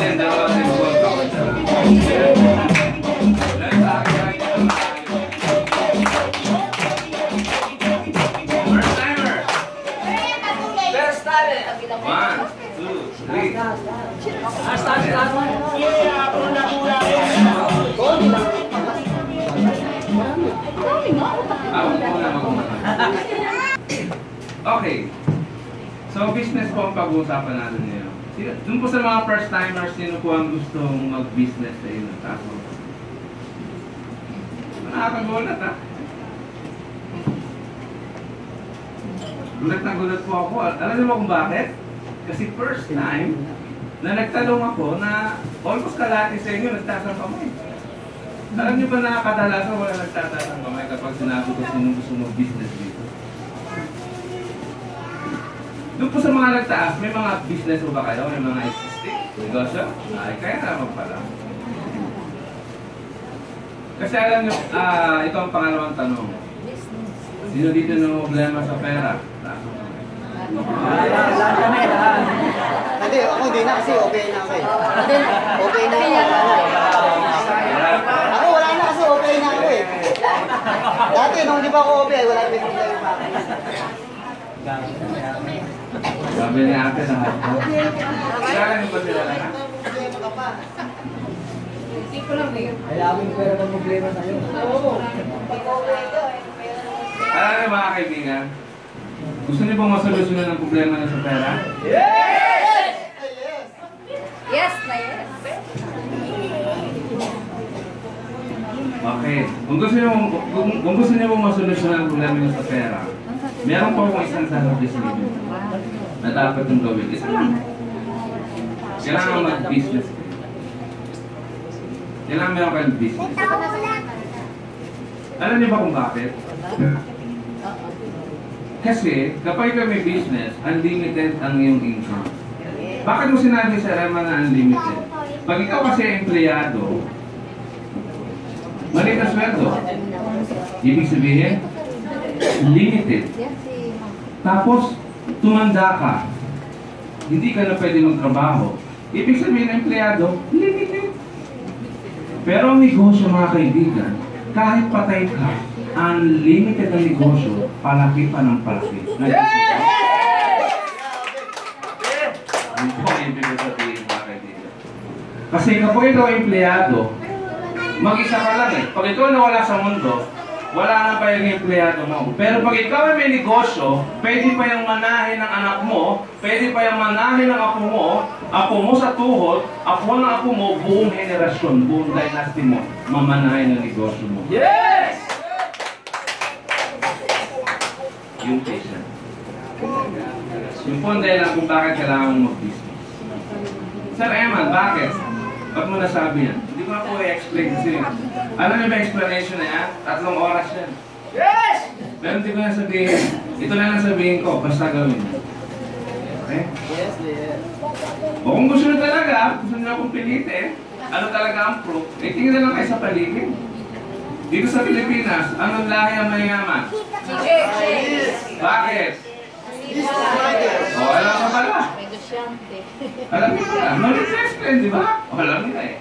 din, dalawa din po. First timer! First time. 1, 2, 3. Okay. So, business po ang pag-uusapan natin ngayon. Doon po sa mga first-timers, sino po ang gustong mag-business sa inyo? Taso. Nakakagulat, ha? Gulat na gulat po ako. Alam niyo ba kung bakit? Kasi first time na nagtanong ako na almost kalahati sa inyo nagtasang kamay. Alam niyo ba na kadalasan wala nagtatasang kamay kapag sinabi ko sino gusto mag-business dito? Doon po sa mga nagtaas, may mga business po ba kayo? May mga existing negosyo? Ay, kaya naman pala. Kasi alam niyo, ito ang pangalawang tanong. Sino dito na problema sa pera? Hindi, ako hindi na kasi okay na ako eh. Okay na ako. Ako wala na kasi okay na ako eh. Dati nung di pa ako okay, wala na problema pa ako. Sabi ni ate na hapon. Kailangan niyo ba sila na? Hindi ko lang ngayon. Kailangan mo pero ng problema sa'yo. Oo. Alam niyo mga kaibigan, gusto niyo bang masolusyonan ng problema niyo sa pera? Yes! Yes na yes. Okay. Kung gusto niyo bang masolusyonan ang problema niyo sa pera, meron po akong isang service niyo na dapat yung gawin. Isa lang. Kailangan mag-business. Kailangan meron kayong business. Alam niyo ba kung bakit? Kasi, kapag ka may business, unlimited ang iyong income. Bakit mo sinabi sa Rema na unlimited? Pag ikaw kasi empleyado, maliit na sweldo. Ibig sabihin, limited. Tapos, tumanda ka. Hindi ka na pwede magtrabaho. Ibig sabihin, empleyado, limited. Pero ang negosyo, mga kaibigan, kahit patay ka, unlimited ang negosyo, palaki pa ng palaki. Hindi po ang ibig sabihin, mga kaibigan. Kasi kapag ikaw empleyado, mag-isa ka lang eh. Pag ikaw nawala sa mundo, wala na pa yung empleyado mo. Pero pag ikaw ay may negosyo, pwede pa yung manahin ng anak mo, pwede pa yung manahin ng apo mo sa tuhod, apo ng apo mo, buong henerasyon, buong dynasty mo, mamanahin ng negosyo mo. Yes! Yung patient. Yung po ang dahilan kung bakit kailangan mo mag-business. Sir Eman, bakit? Ba't mo nasabi yan? Hindi ko na po i-explain kasi. Alam niyo ba explanation na yan? 3 oras yan. Yes! Pero hindi ko na sabihin. Ito na lang sabihin ko, basta gawin. Okay? Yes, yes. O kung gusto nyo talaga, gusto nyo akong pilitin, ano talaga ang proof? Tingin na lang kayo sa paligid. Dito sa Pilipinas, anong lahi ang mayaman? Bakit? O, alam mo pala. Alam niyo pala. Knowledge-explain, di ba? O, alam niyo eh.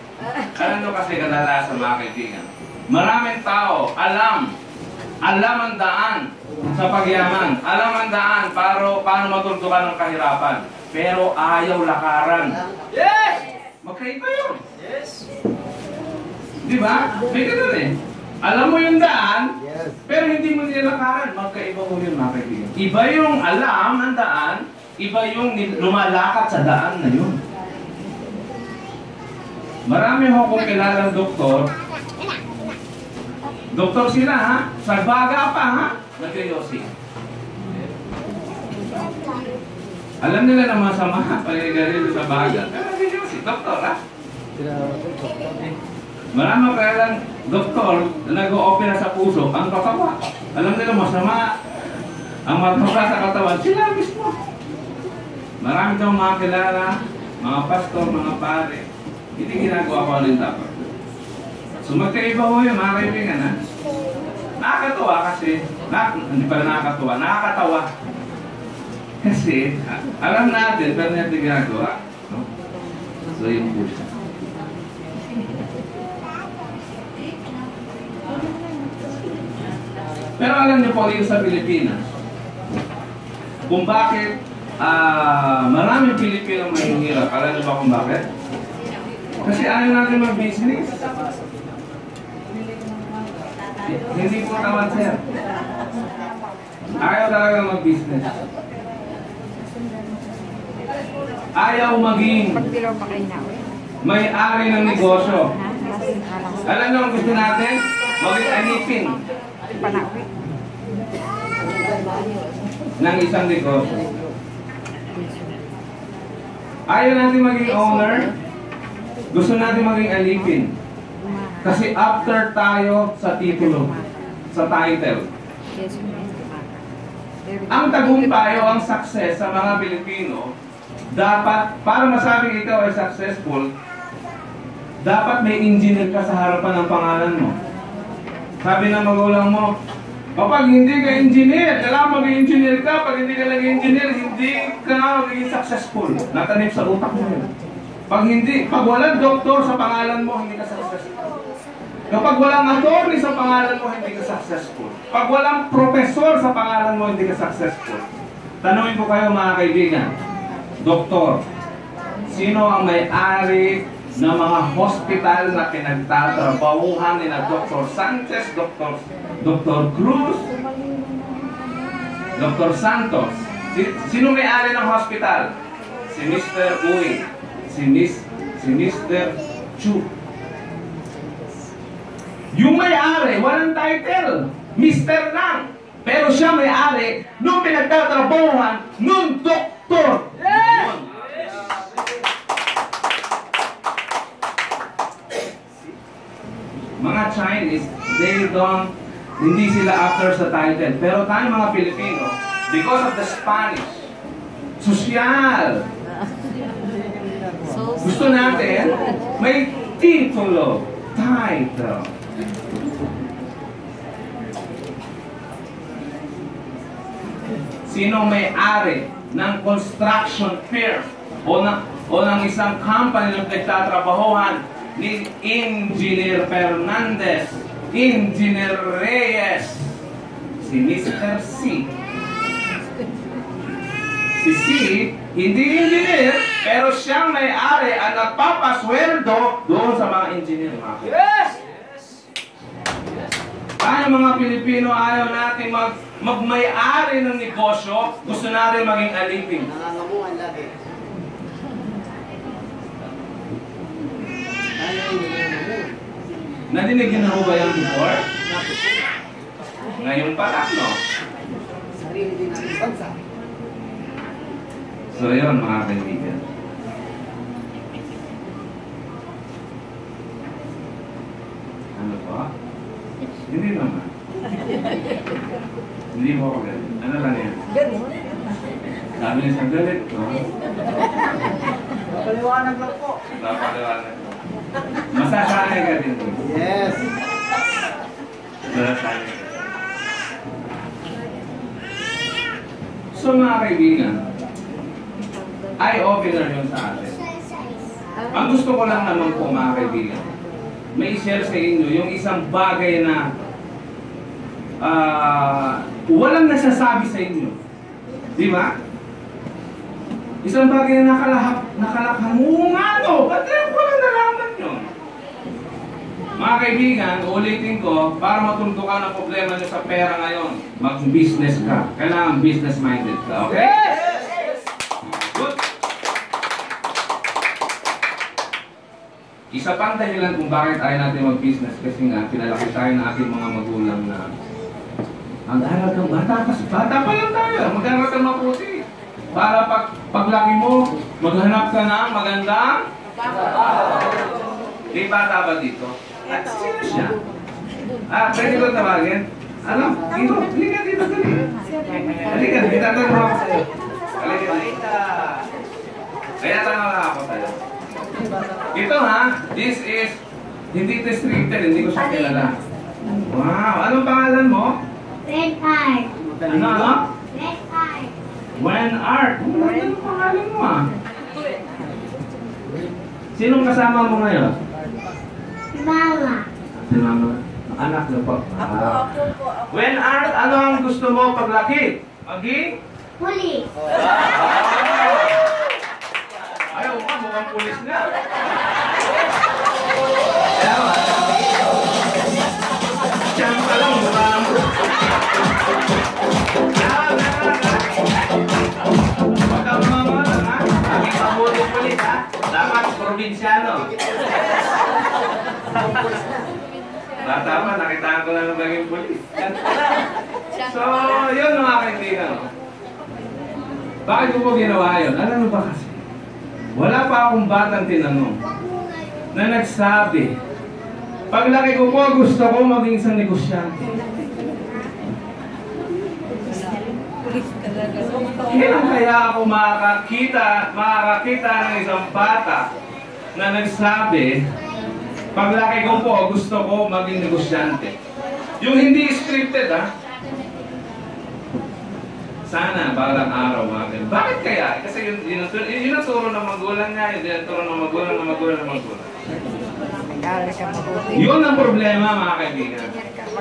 Alam niyo kasi kadalasan mga kaibigan. Maraming tao, alam ang daan sa pagyaman. Alam ang daan paano matuldukan ng kahirapan. Pero ayaw lakaran. Yes! Magkaiba yun. Yes. Di ba? May ganun eh. Alam mo yung daan, pero hindi mo nilakaran. Magkaiba ko yun, mga kaibigan. Iba yung alam ang daan, iba yung lumalakad sa daan na yun. Marami ho kong kilalang doktor. Doktor sila, ha? Sa baga pa, ha? Nag-yosi. Alam nila na masama, panigarilyo sa baga. Pero nag-yosi. Doktor, ha? Marami kaya lang doktor na nag-o-opera sa puso ang katawan. Alam nila masama ang mataba sa katawan. Sila mismo. Marami daw mga kilala, mga pastor, mga pare. Hindi ginagawa ko alin dapat. So magkaiba ko yun, mga kaibigan, ha? Nakakatawa kasi, hindi pala nakakatawa, nakakatawa. Kasi, alam natin, pero hindi ginagawa. No? So yun po siya. Pero alam niyo po dito sa Pilipinas, kung bakit maraming Pilipino mahihirap. Alam niyo ba kung bakit? Kasi ayaw natin mag-business. Hindi po tawad, sir. Ayaw talaga mag-business. Ayaw maging may-ari ng negosyo. Alam niyo ang gusto natin? Maging alipin ng isang negosyo. Ayaw natin maging owner. Gusto natin maging alipin. Kasi after tayo sa titulo, sa title. Ang tagumpay o ang success sa mga Pilipino, dapat, para masabing ikaw ay successful, dapat may engineer ka sa harapan ng pangalan mo. Sabi ng magulang mo, kapag hindi ka engineer, kailangan maging engineer ka. Pag hindi ka naging engineer, hindi ka magiging successful. Natanip sa utak mo yun. Pag walang doktor sa pangalan mo, hindi ka successful. Kapag walang attorney sa pangalan mo, hindi ka successful. Pag walang professor sa pangalan mo, hindi ka successful. Tanungin ko kayo mga kaibigan, doktor, sino ang may-ari ng mga hospital na pinagtatrabahuhan ni na Dr. Sanchez, Dr. Cruz, Dr. Santos? Sino may-ari ng hospital? Si Mr. Uy, si Mr. Chu. Yung may-ari, walang title, Mr. lang. Pero siya may-ari nung pinagtatrabahuhan nung doktor. Mga Chinese, hindi sila after sa title. Pero tayo mga Pilipino, because of the Spanish, sosyal. Gusto natin, may titulo, title. Sino may-ari ng construction firm o ng isang company na nagtatrabahuhan ni Engineer Fernandez, Engineer Reyes, si Mr. C. Si C, hindi engineer, pero siyang may-ari at nagpapasweldo doon sa mga engineer. Yes! Tayo mga Pilipino, ayaw natin magmay-ari ng negosyo, gusto natin maging alipin. Nangangamuhan lagi. Nadinig yun na ba yan before? Ngayon pa lang, no? Sarili din natin bansa. So yun mga kaibigan. Ano pa? Hindi naman. Hindi mo ako galit. Ano lang yan? Sabi niya sa galit, no? Papaliwanag lang po. Papaliwanag. Masasanay ka din. Yes. Masasanay ka. So mga kaibigan, eye-opener yun sa atin. Ang gusto ko lang naman po mga kaibigan, may share sa inyo yung isang bagay na walang nasasabi sa inyo. Di ba? Isang bagay na nakalakhan. Oo nga no, ba't ko lang nalaman yun? Mga kaibigan, ulitin ko, para matuntukan ang problema nyo sa pera ngayon, mag-business ka. Kailangan business-minded ka, okay? Yes! Good. Isa pang dahilan kung bakit ayaw natin mag-business kasi nga, pinalaki tayo ng ating mga magulang na mag-aral kang bata pa lang tayo, mag-aral kang maputi. Para paglaki mo, maghanap ka na magandang di bata ba dito? At sino siya? Pwede ko tawagin? Ano? Dito, halika dito, dali. Halika, itatanong ako sa'yo. Halika dito. Kaya tanong lang ako sa'yo. Ito ha, this is, hindi restricted, hindi ko siya kilala. Wow, anong pangalan mo? Red Art. Ano? Red Art. When Art. Anong pangalan mo ah? Sinong kasama mo ngayon? Mama. Si mama. Anak na po. When ano ang gusto mo paglaki? Maging? Police. Ayaw ka, mukhang pulis na. Tama. Diyan pa lang, mukha mo. Huwag kang mamala, ha? Maging mabuting pulis, ha? Dapat probinsyano. Bata pa, nakitaan ko lang ng maging pulis. So, yun mga kaibigan. Bakit ko po ginawa yun? Alam mo ba kasi? Wala pa akong batang tinanong na nagsabi, paglaki ko po, gusto ko maging isang negosyante. Kailan kaya ako makakita ng isang bata na nagsabi, paglaki ko po, gusto ko maging negosyante. Yung hindi scripted, ha? Sana, balang araw mga. Bakit kaya? Kasi yun ang turo ng magulang niya, yun ang turo ng magulang. Yun ang problema mga kaibigan.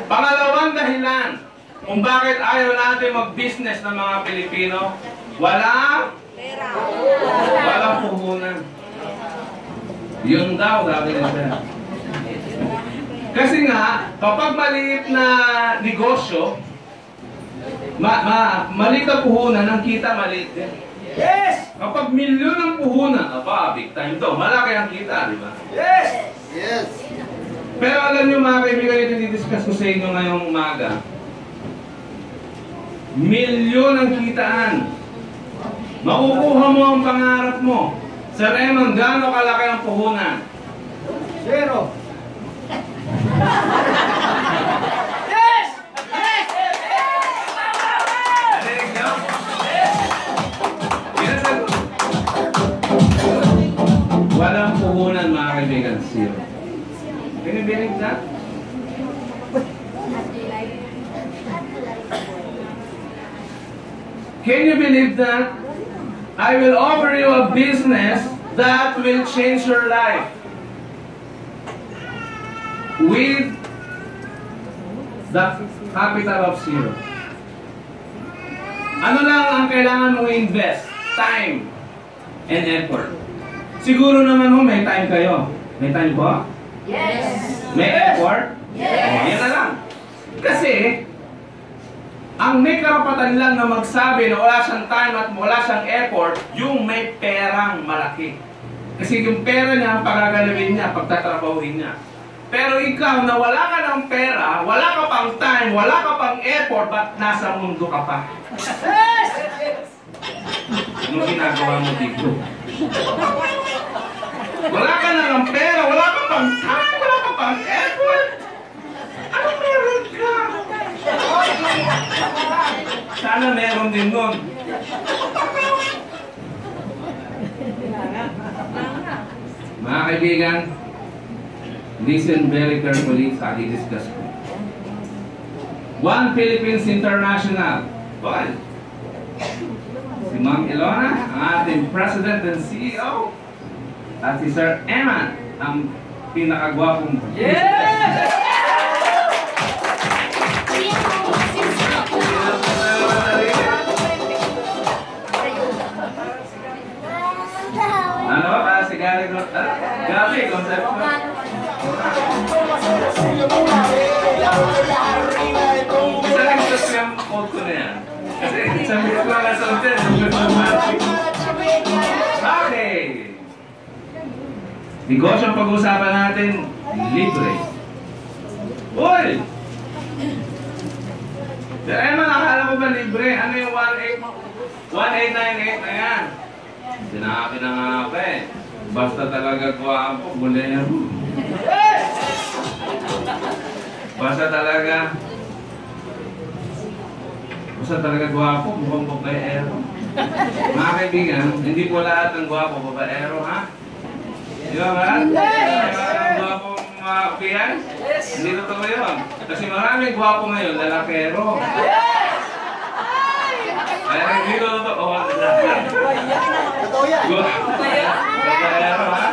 Pangalawang dahilan kung bakit ayaw natin mag-business ng mga Pilipino, walang puhunan. Yun daw, sabi nila. Kasi nga, kapag maliit na negosyo, maliit ang puhunan, ang kita maliit din. Yes! Kapag milyon ang puhunan, big time to. Malaki ang kita, di ba? Yes! Yes! Pero alam nyo mga kaibigan, ito didiscuss ko sa inyo ngayong umaga. Milyon ang kitaan. Makukuha mo ang pangarap mo. Sa Raymond, gaano kalaki ang puhunan? 0. Walang puhunan mga kaibigan, 0. Can you believe that? Can you believe that? I will offer you a business that will change your life. With the capital of 0. Ano lang ang kailangan mong invest? Time and effort. Siguro naman mo, may time kayo. May time po? Yes. May effort? Yes. Yan na lang. Kasi, ang may karapatan lang na magsabi na wala siyang time at wala siyang effort, yung may perang malaki. Kasi yung pera niya, ang pagagalawin niya, pagtatrabahuin niya. Pero ikaw na wala ka ng pera, wala ka pang time, wala ka pang effort, ba't nasa mundo ka pa? Yes! Anong ginagawa mo dito? Wala ka na ng pera, wala ka pang time, wala ka pang effort. Anong meron ka? Sana meron din nun. Mga kaibigan, listen very carefully sa i-discuss ko. One Philippines International. Well, si Ma'am Ilona, ang ating President and CEO. At si Sir Eman, ang pinakagwapong business. Ano ba? Para si Gary Gabi, concept mo. Isa rin gusto ko yung quote ko na yan. Kasi sabi ko lang sa hotel. Okay. Negosyo ang pag-uusapan natin, libre. Uy! Pero Eman, nakala ko ba libre? Ano yung 1898 na yan? Sinabi na nga ako eh. Basta talaga guwapo, bolero. Basta talaga guwapo, mukhang babaero. Mga kaibigan, hindi po lahat ng guwapo babaero, ha? Di ba ba? Maraming guwapo mga piyan? Hindi totoo yun. Kasi maraming guwapo ngayon, lalakero. Kaya hindi ko totoo. Totoo yan. Babaero, ha?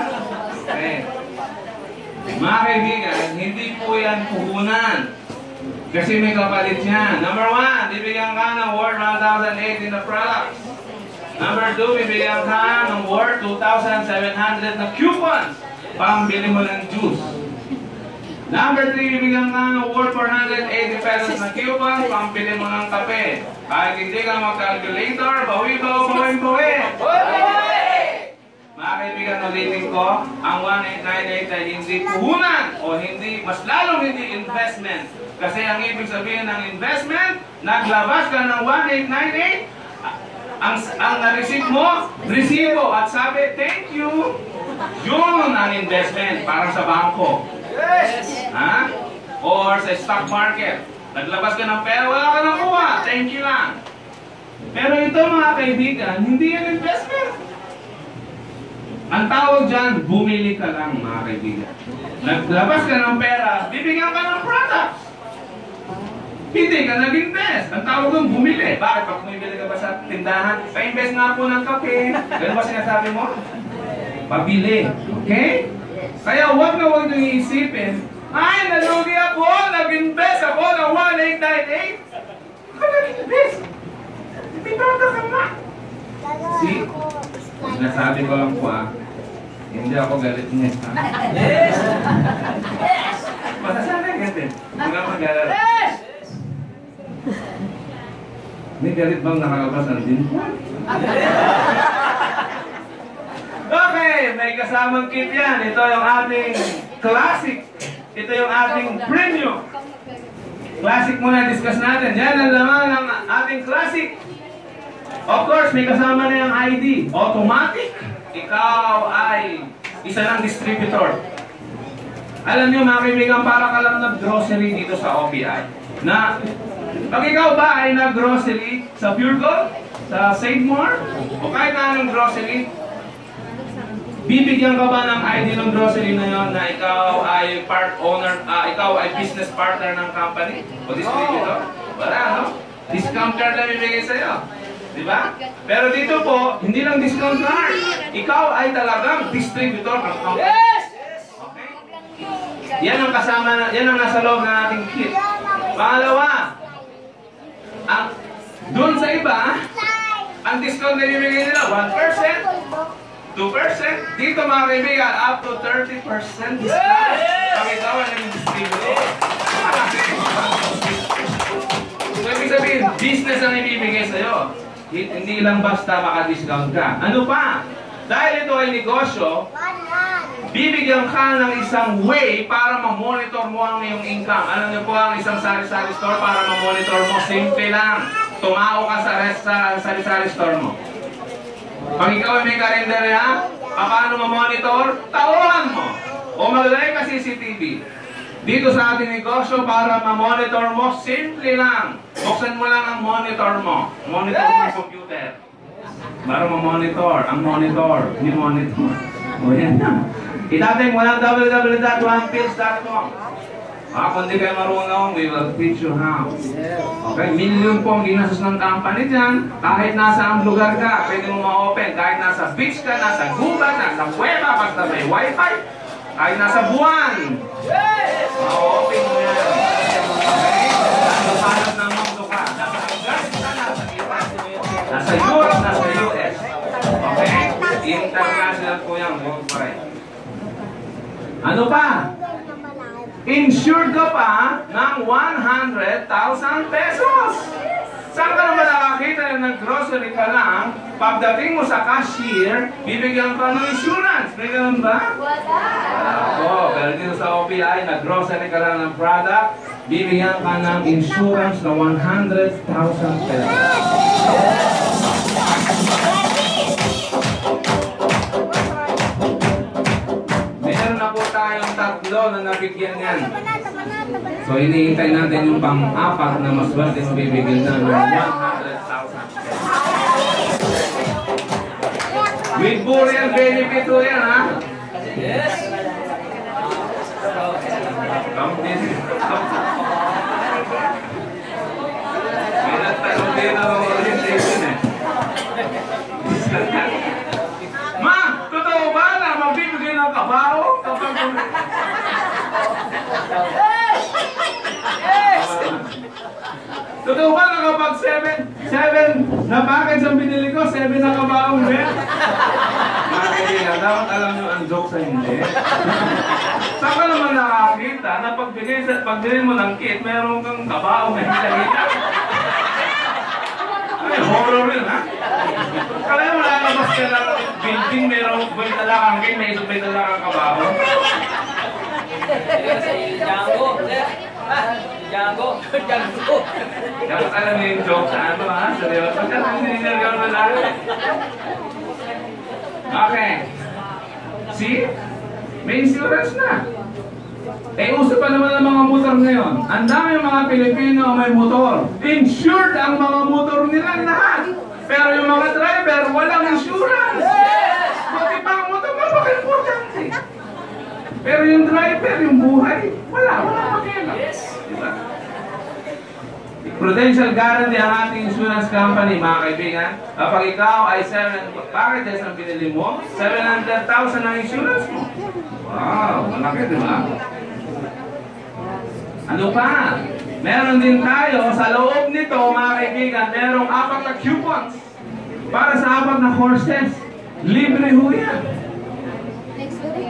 Mga kaibigan, hindi po yan puhunan. Kasi may kapalit yan. Number 1, bibigyan ka ng worth 1,008 in the products. Number 2, bibigyan ka ng worth 2,700 na coupons. Pambili mo ng juice. Number 3, bibigyan ka ng worth 480 pesos na coupons. Pambili mo ng kape. Kahit hindi ka mag-calculator, bawi-bawi. Mga kaibigan, ulitin ko, ang 1898 ay hindi puhunan o hindi, mas lalong hindi investment. Kasi ang ibig sabihin ng investment, naglabas ka ng 1898, ang na-receive mo, resibo, at sabi, thank you. Yun ang investment, parang sa bangko. Ha? Or sa stock market. Naglabas ka ng pera, wala ka nakuha, thank you lang. Pero ito mga kaibigan, hindi yan investment. Ang tawag dyan, bumili ka lang mga kaibigan. Naglabas ka ng pera, bibigyan ka ng products. Hindi ka nag-invest. Ang tawag doon, bumili. Bakit? Pag bumili ka ba sa tindahan, pa-invest nga po ng kape. Ganun ba sinasabi mo? Pabili. Okay? Kaya huwag na huwag nyo iisipin, ay, nalugi ako, nag-invest ako ng 1898. Ka nag-invest? Pinata ka nga. See? Sinasabi ko lang po hindi ako galit niya. Yes! Masasabi galit. Mga mag-galit. Yes! May galit bang nakalabas ng din? Okay, may kasamang kit yan. Ito yung ating classic. Ito yung ating premium. Classic muna discuss natin. Yan ang laman ng ating classic. Of course, may kasama na yung ID. Automatic. Ikaw ay isa ng distributor. Alam niyo mga kaibigan, para ka lang nag-grocery dito sa OPI. Na, pag ikaw ba ay nag-grocery sa Pure Gold, sa Save More, o kahit na anong grocery, bibigyan ka ba ng ID ng grocery na yun na ikaw ay part owner, ikaw ay business partner ng company o distributor? Wala, no? Discount card na bibigay sa'yo. Diba? Pero dito po, hindi lang discount card. Ikaw ay talagang distributor ng company. Okay? Yan ang kasama, yan ang nasa loob ng ating kit. Pangalawa, doon sa iba, ang discount na bibigay nila, 1%, 2%. Dito mga kaibigan, up to 30% discount. Pag ikaw ay naging distributor. So, ibig sabihin, business ang ibibigay sa'yo. Hindi lang basta maka-discount ka. Ano pa? Dahil ito ay negosyo, bibigyan ka ng isang way para ma-monitor mo ang iyong income. Alam niyo po ang isang sari-sari store para ma-monitor mo? Simple lang. Tumao ka sa sari-sari store mo. Pag ikaw ay may karinderya, paano ma-monitor? Tauhan mo. O maglagay ka CCTV. Dito sa ating negosyo, para ma-monitor mo, simple lang. Buksan mo lang ang monitor mo. Monitor mo ang computer. Para ma-monitor. Ang monitor. Ni-monitor. O yan na. Itating mo lang www.onepills.com. Kung di kayo marunong, we will teach you how. Okay? Million po ang ginastos ng company dyan. Kahit nasa ang lugar ka, pwede mo ma-open. Kahit nasa beach ka, nasa gubat, nasa kuweba, basta may wifi. Kahit nasa buwan. Ma-open mo yan. Okay? Nasa panas ng mundo ka. Nasa Afghanistan, nasa Iran, nasa Europe, nasa US. Okay? International po yan, worldwide. Ano pa? Insured ka pa ng 100,000 pesos. Saan ka naman nakakita na nag-grocery ka lang, pagdating mo sa cashier, bibigyan ka ng insurance. May ganun ba? Wala. Oo, pero dito sa OPI, nag-grocery ka lang ng product, bibigyan ka ng insurance na 100,000 pesos. Meron na po tayong tatlo na nabigyan yan. So, iniintay natin yung pang-apat na mas swerte na bibigyan na ng 100,000. With burial benefit po yan, ha? Yes! Come this. May nagtanong din ang orientation, eh. Ma! Totoo ba na mabibigyan ng kabaho? Totoo ba na kapag 7 na package ang binili ko, 7 na kabaong din? Mga kaibigan, dapat alam nyo ang joke sa hindi. Saan ka naman nakakita na pag bilhin mo ng kit, meron kang kabaong na hila-hila? Ay, horror rin, ha? Kala mo lalabas ka lang building, merong may dala kang kit, may dala kang kabaong. Django. Dapat alam mo yung joke sa ano, ha? Seryoso. Kasi sininirgaw na lang. Okay. See? May insurance na. Eh, uso pa naman ang mga motor ngayon. Ang dami yung mga Pilipino may motor. Insured ang mga motor nila lahat. Pero yung mga driver, walang insurance. Buti pa ang motor, mapaka-importante. Pero yung driver, yung buhay, wala pakialam. Diba? Prudential Guarantee ang ating insurance company, mga kaibigan. Kapag ikaw ay 7 packages ang pinili mo, 700,000 ang insurance mo. Wow, malaki, di ba? Ano pa? Meron din tayo sa loob nito, mga kaibigan, merong 4 na coupons para sa 4 na courses. Libre ho yan.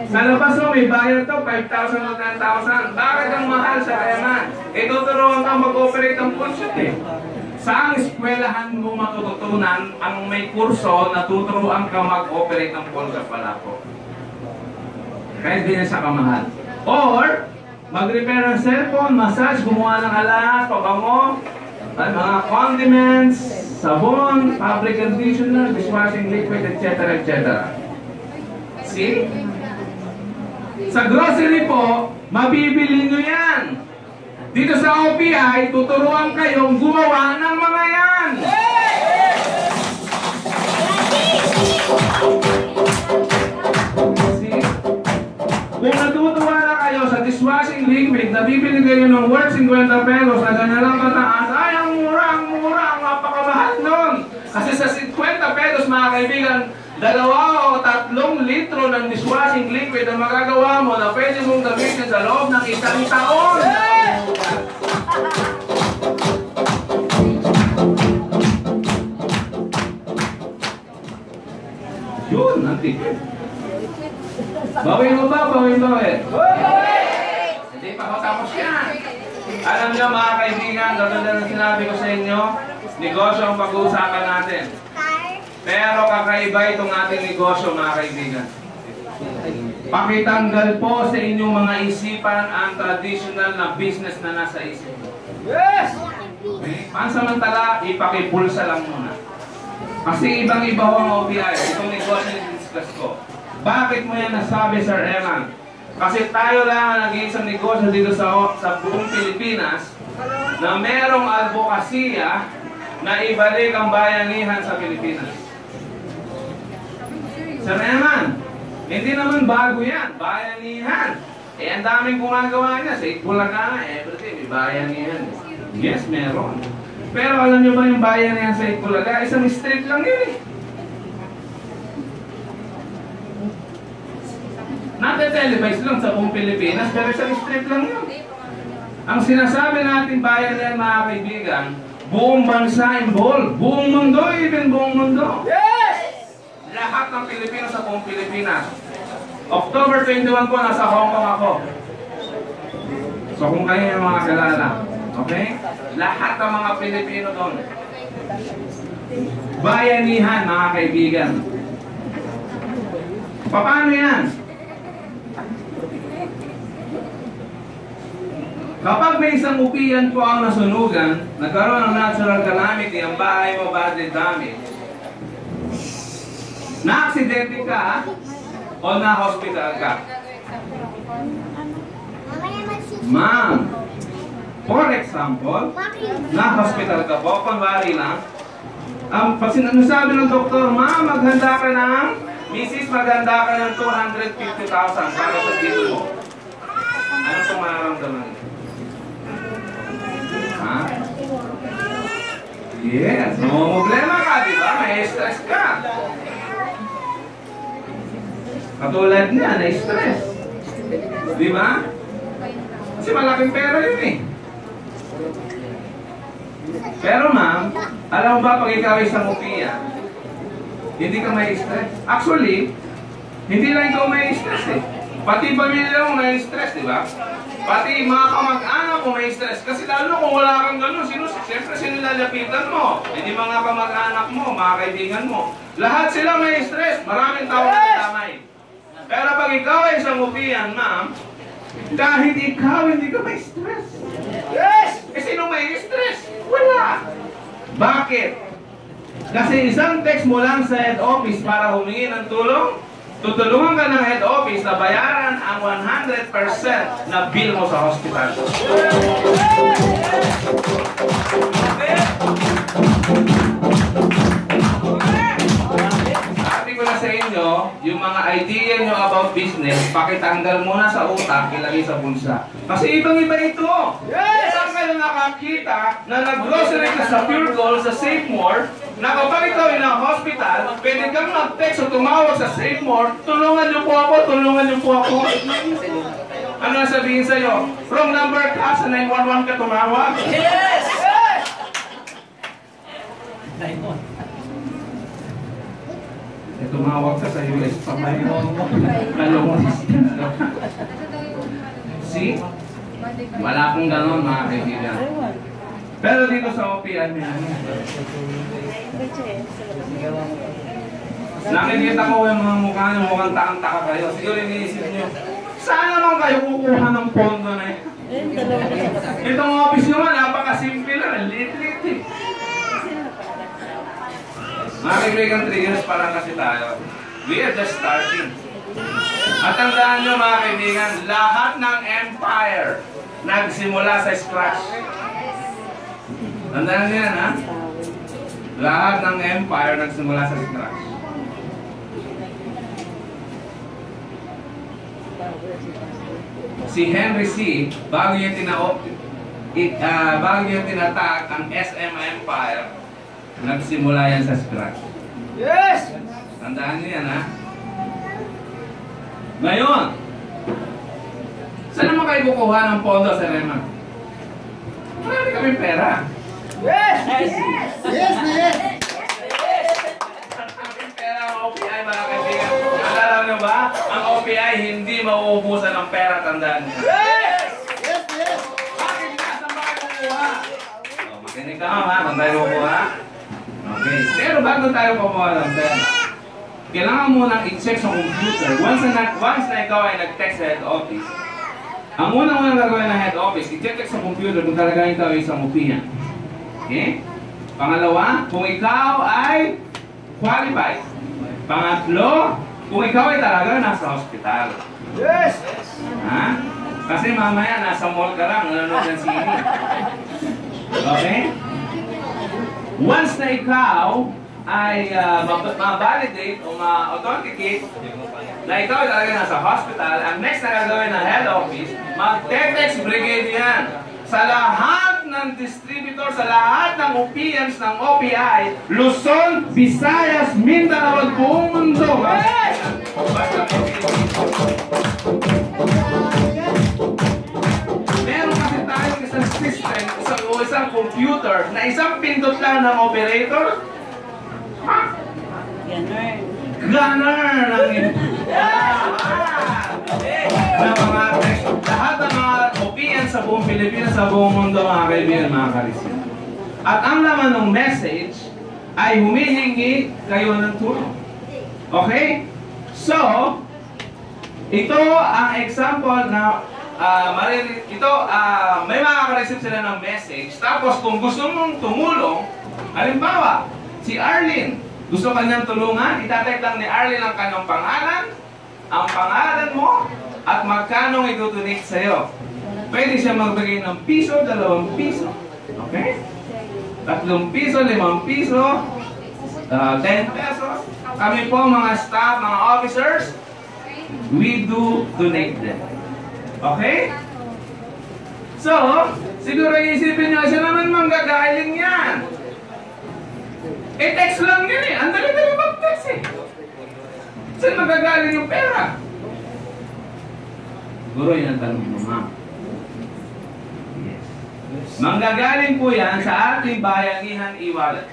Sa labas mo, may bayad to, 5,000 o 10,000. Bakit ang mahal sa kayaman? Tuturuan ka mag-operate ang pulsyon eh. Sa eskwelahan mo matututunan ang may kurso na tuturuan ka mag-operate ng pulsyon pala po. Kahit din sa kamahal. Or, mag-repair ng cellphone, massage, gumawa ng alas, pabango, at mga condiments, sabon, fabric conditioner, dishwashing liquid, etc. etc. See? Sa grocery po, mabibili nyo yan. Dito sa OPI, tuturuan kayong gumawa ng mga yan. See? Kung natutuwa na kayo sa dishwashing liquid, nabibili kayo ng worth 50 pesos na ganyan lang kataas, ay ang mura, ang napakamahal nun. Kasi sa 50 pesos, mga kaibigan, 2 o 3 litro ng dishwashing liquid ang magagawa mo na pwede mong gamitin sa loob ng 1 taon. Yun, ang tipid. Bawin mo ba? Bawin. Hindi pa ako tapos yan. Alam niyo mga kaibigan, katulad na sinabi ko sa inyo, negosyo ang pag-uusapan natin. Pero kakaiba itong ating negosyo, mga kaibigan. Pakitanggal po sa inyong mga isipan ang traditional na business na nasa isip. Yes! Okay? Pansamantala, ipakipulsa lang muna. Kasi ibang-iba ho ang OPI. Itong negosyo na discuss ko. Bakit mo yan nasabi, Sir Eman? Kasi tayo lang ang nag-iisang negosyo dito sa buong Pilipinas na merong advokasya na ibalik ang bayanihan sa Pilipinas. Sir Eman, hindi naman bago yan, bayanihan. Eh, ang daming gumagawa niya. Sa Itbulaga, everyday, may bayanihan. Yes, meron. Pero alam niyo ba yung bayanihan sa Itbulaga? Isang street lang yun eh. Nate-televise lang sa buong Pilipinas, pero isang street lang yun. Ang sinasabi natin bayanihan, mga kaibigan, buong bansa involved. Buong mundo, even buong mundo. Yes! Lahat ng Pilipino sa buong Pilipinas. October 21 po, nasa Hong Kong ako. So kung kayo yung mga kilala, okay? Lahat ng mga Pilipino doon. Bayanihan, mga kaibigan. Paano yan? Kapag may isang upian po ang nasunugan, nagkaroon ng natural calamity, ang bahay mo badly damaged, na-aksidente ka o na-hospital ka? Ma'am, for example, na-hospital ka po, kunwari lang, pag sinasabi ng doktor, ma'am, maghanda ka ng, misis, maghanda ka ng 250,000 para sa dito mo. Ano itong mararamdaman niyo? Ha? Yes, problema ka, di ba? May stress ka. Katulad niya, na-stress. Di ba? Kasi malaking pera yun eh. Pero ma'am, alam mo ba pag ikaw ay isang upiya, hindi ka may stress. Actually, hindi lang ikaw may stress eh. Pati pamilya mo may stress, di ba? Pati mga kamag-anak mo may stress. Kasi lalo kung wala kang gano'n, siyempre sinilalapitan mo. Hindi mga kamag-anak mo, mga kaibigan mo. Lahat sila may stress. Maraming tao na damay. Pero pag ikaw ay isang upiyan, ma'am, kahit ikaw hindi ka may stress. Yes! Eh sino may stress? Wala. Bakit? Kasi isang text mo lang sa head office para humingi ng tulong, tutulungan ka ng head office na bayaran ang 100% na bill mo sa hospital. Sabi ko na sa inyo, yung mga idea nyo about business, pakitanggal muna sa utak, ilagay sa bulsa. Kasi ibang-iba ito. Saan kayo nakakita na nag-grocery ka sa Pure Gold, sa Save More, na kapag ikaw ay ng hospital, pwede kang mag-text o tumawag sa Save More, tulungan niyo po ako, tulungan niyo po ako. Ano na sabihin sa'yo? Wrong number ka, sa 911 ka tumawag. Yes! Tumawag ka sa US pa kayo. Nalong See? Wala akong ganon mga kaibigan. Pero dito sa OPI, nakikita ko yung mga mukha nyo, mukhang takang-taka kayo. Siguro iniisip nyo, saan naman kayo kukuha ng pondo na yun? Itong office naman, napakasimple lang, liit-liit eh. Mga kaibigan, 3 years pa lang kasi tayo. We are just starting. At tandaan nyo mga kaibigan, lahat ng empire nagsimula sa scratch. Tandaan nyo yan, ha? Lahat ng empire nagsimula sa scratch. Si Henry C., bago niya tinatag ang SM Empire, nagsimula yan sa scratch. Yes! Tandaan niyo yan, ha? Ngayon, saan naman kayo kukuha ng pondo sa Rema? Marami kami pera. Yes! Yes! Yes, yes! Maraming pera ang OPI, mga kaibigan. Alam niyo ba? Ang OPI hindi mauubusan ng pera, tandaan niyo. Yes! Yes, yes! Bakit nga? Saan ba kayo kukuha? Makinig ka ha, saan tayo kukuha? Okay. Pero bago tayo kumuha ng pera, kailangan mo nang i-check sa computer. Once na ikaw ay nag-text sa head office, ang unang gagawin ng head office, i-check sa computer kung talaga ikaw ay isang upiyan. Okay? Pangalawa, kung ikaw ay qualified. Pangatlo, kung ikaw ay talaga nasa hospital. Yes! Ha? Kasi mamaya nasa mall ka lang, nanonood ng CD. Okay? Once na ikaw ay ma-validate o ma-authenticate na ikaw ay talaga nasa hospital, ang next na gagawin ng head office, mag-text brigade yan. Sa lahat ng distributor, sa lahat ng OPMs ng OPI, Luzon, Visayas, Mindanao at buong mundo. Meron kasi tayo isang system, isang computer na isang pindot lang ng operator. Ha? Gunner ng lahat ng mga OPN sa buong Pilipinas, sa buong mundo, mga kaibigan, mga karisya. At ang laman ng message ay humihingi kayo ng tulong. Okay? So, ito ang example na may makaka-receive sila ng message. Tapos kung gusto mong tumulong, halimbawa, si Arlene, gusto kanyang tulungan, itatype lang ni Arlene ang kanyang pangalan, ang pangalan mo, at magkano itutunate sa'yo. Pwede siya magbigay ng piso, 2 piso. Okay? 3 piso, 5 piso, 10 pesos. Kami po mga staff, mga officers, we do donate them. Okay? So, siguro isipin nyo, siya naman manggagaling yan. Text lang yun eh. Ang dali-dali mag-text eh. Saan magagaling yung pera? Siguro yun ang tanong mo, ma'am. Manggagaling po yan sa ating bayangihan e-wallet.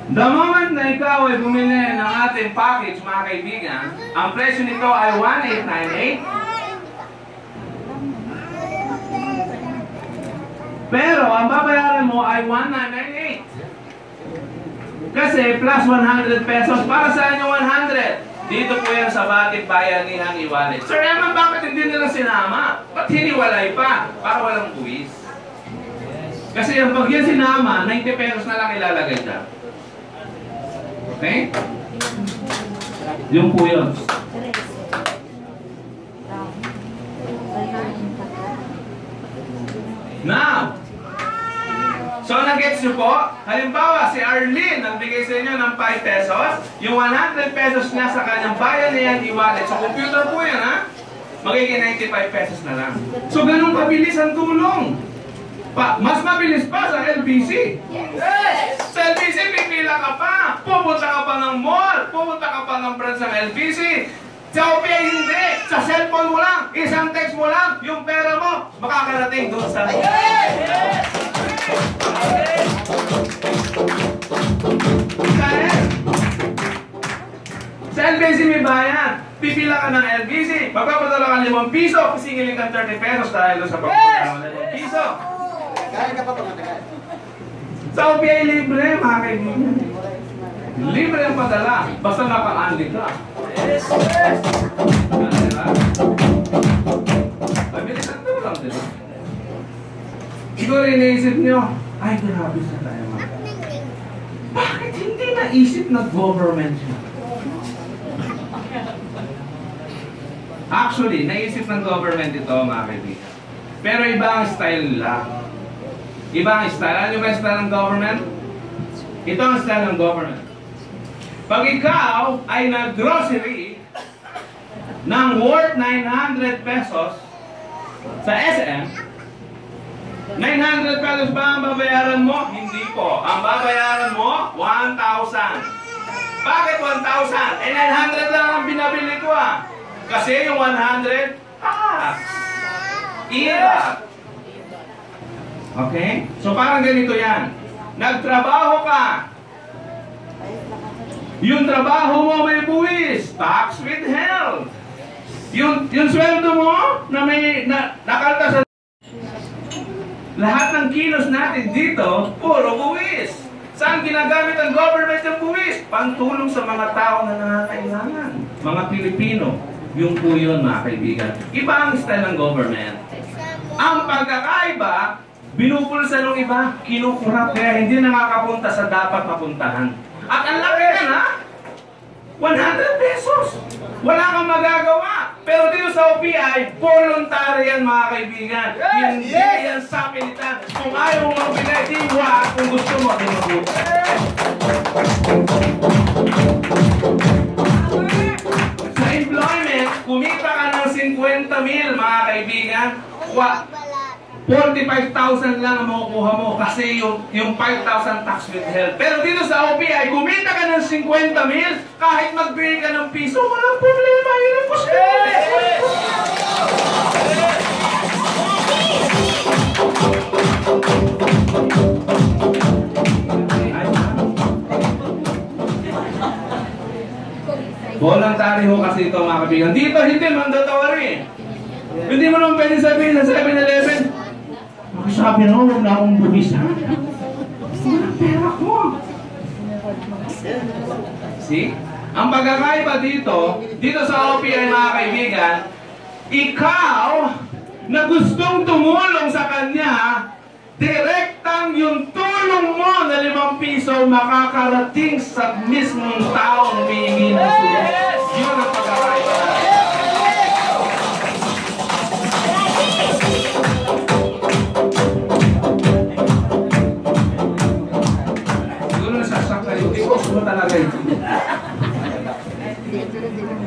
The moment na ikaw ay bumili ng ating package, mga kaibigan, ang presyo nito ay 1,898. Pero ang babayaran mo ay 1,998. Kasi plus 100 pesos. Para saan yung 100? Dito po yan sa ating bayangihan e-wallet. Sir Eman, bakit hindi nila sinama? Ba't hiniwalay pa? Para walang buwis. Kasi yung pag yan sinama, 90 pesos na lang ilalagay dyan. Okay? Yung po yun. Now, so nag-gets nyo po? Halimbawa, si Arlene nagbigay sa inyo ng 5 pesos, yung 100 pesos niya sa kanyang bayanihan e-wallet. So, computer po yan, ha? Magiging 95 pesos na lang. So, ganun kabilis ang tulong. Mas mabilis pa sa LBC. Yes! Sa LBC, pipila ka pa. Pupunta ka pa ng mall. Pupunta ka pa ng branch ng LBC. Sa OPA, hindi. Sa cellphone mo lang. Isang text mo lang. Yung pera mo, makakarating doon sa... Yes! Sa LBC may bayan. Pipila ka ng LBC. Magpapadala ka 5 piso. Pisingilin ka 30 pesos dahil sa pagpapadala ng 5 piso. Kaya ka pa ito matagal. Sa OPA libre, mga kaibigan. Libre ang padala. Basta naka-unli ka. Yes! Yes! Diba? Mabilis ang tulong, diba? Siguro iniisip nyo, ay grabe sa tayo mga. Bakit hindi naisip na government yun? Actually, naisip ng government ito, mga kaibigan. Pero iba ang style nila. Iba ang style. Ano ba yung style ng government? Ito ang style ng government. Pag ikaw ay nag-grocery ng worth 900 pesos sa SM, 900 pesos ba ang babayaran mo? Hindi po. Ang babayaran mo, 1,000. Bakit 1,000? Eh, 900 lang ang binabili ko ah. Kasi yung 100, tax. IVA. Okay? So parang ganito yan. Nagtrabaho ka. Yung trabaho mo may buwis. Tax with health. Yung sweldo mo na may nakalta sa... Lahat ng kilos natin dito, puro buwis. Saan ginagamit ang government ng buwis? Pantulong sa mga tao na nangangailangan. Mga Pilipino. Yung po yun, mga kaibigan. Iba ang style ng government. Ang pagkakaiba, binupulsa ng iba, kinukurap, kaya hindi nakakapunta sa dapat mapuntahan. At ang laki yan, ha? 100 pesos. Wala kang magagawa. Pero dito sa OPI, voluntary yan, mga kaibigan. Hindi yan sa pilitan. Kung ayaw mo magbigay, di wag. Kung gusto mo, di mabuti. Sa employment, kumita ka ng 50,000, mga kaibigan. 45,000 lang ang makukuha mo kasi yung 5,000 tax with health. Pero dito sa OPI, kumita ka ng 50,000, kahit magbigay ka ng piso, walang problema. Yun ang gusto. Voluntary ho kasi ito, mga kaibigan. Dito, hindi mandatory. Hindi mo naman pwede sabihin sa 7-Eleven, sabi na, huwag na akong bumisan. Walang pera ko. See? Ang pagkakaiba dito sa OPI, mga kaibigan, ikaw na gustong tumulong sa kanya, direktang yung tulong mo na 5 piso makakarating sa mismong taong humihingi ng tulong. Yun ang pagkakaiba.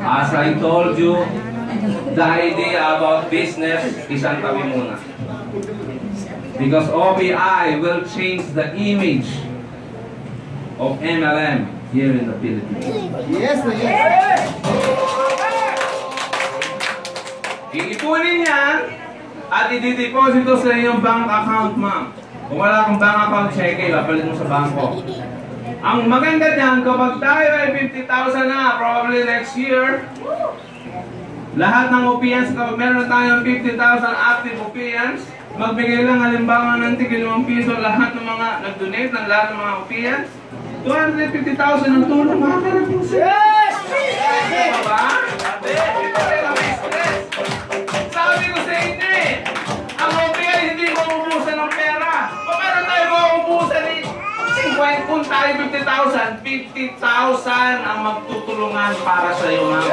As I told you, the idea about business is ang tabi muna. Because OPI will change the image of MLM here in the Philippines. Yes, yes. Iipunin yan at i-deposito sa iyong bank account, ma'am. Kung wala kang bank account, cheque, papalit mo sa bangko. Ang maganda dyan, kapag tayo ay 50,000 na, probably next year, lahat ng OPIANS, kapag meron tayong 50,000 active OPIANS, magbigay lang halimbawa ng tigil 5 piso lahat ng mga nag-donate ng lahat ng mga OPIANS, 250,000 ang tulong mga karating sa. Yes! Diba? Sabi ko sa inyo eh, ang OPI hindi mauubusan ng pera. Paano tayo mauubusan eh? 50, kung tayo 50,000, 50,000 ang magtutulungan para sa iyo, ma'am.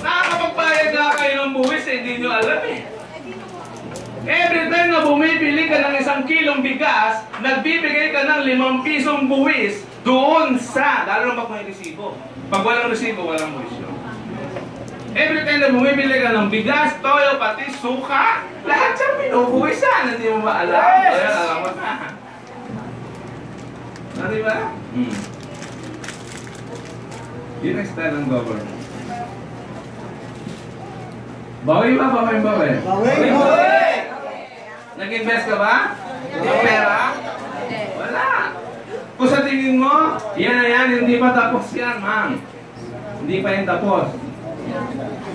Nakakapagbayad nga kayo ng buwis eh, hindi nyo alam eh. Every time na bumibili ka ng 1 kilong bigas, nagbibigay ka ng 5 pisong buwis doon sa, lalo na pag may resibo. Pag walang resibo, walang buwis yun. Every time na bumibili ka ng bigas, toyo, pati suka, lahat siya pinubuwisan. Hindi mo ba alam? Kaya alam mo na. Di ba? Yun ang style ng government. Bawi ba? Bawi. Bawi! Nag-invest ka ba? Ng pera? Wala. Kung sa tingin mo, yan na yan, hindi pa tapos yan, ma'am. Hindi pa yan tapos.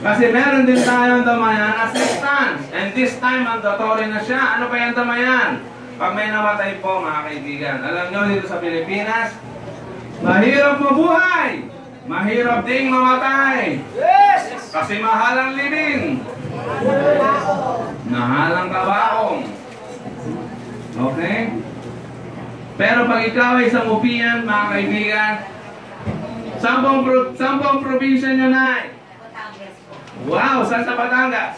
Kasi meron din tayong damayan assistance. And this time, mandatory na siya. Ano pa yung damayan? Pag may namatay po, mga kaibigan. Alam nyo, dito sa Pilipinas, mahirap mabuhay. Mahirap ding mamatay. Yes! Kasi mahal ang living. Mahal ang kabaong. Okay? Pero pag ikaw ay isang upian, mga kaibigan, sampung probinsya nyo na. Wow! Saan sa Batangas?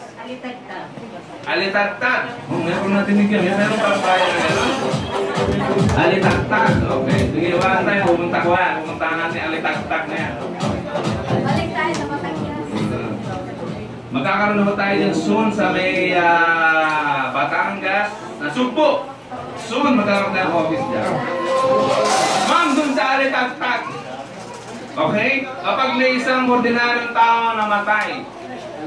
Alitagtag. Oh, meron natin yan. Meron pa tayo na gano'n. Alitagtag. Okay. Sige, wala tayo. Pumuntahan natin Alitagtag na yan. Balik tayo sa Batangas. Magkakaroon na tayo dyan soon sa may Batangas na Sugbo. Soon magkakaroon tayo ng office dyan. Ma'am, dun sa Alitagtag. Okay? Kapag may isang ordinaryong tao na matay,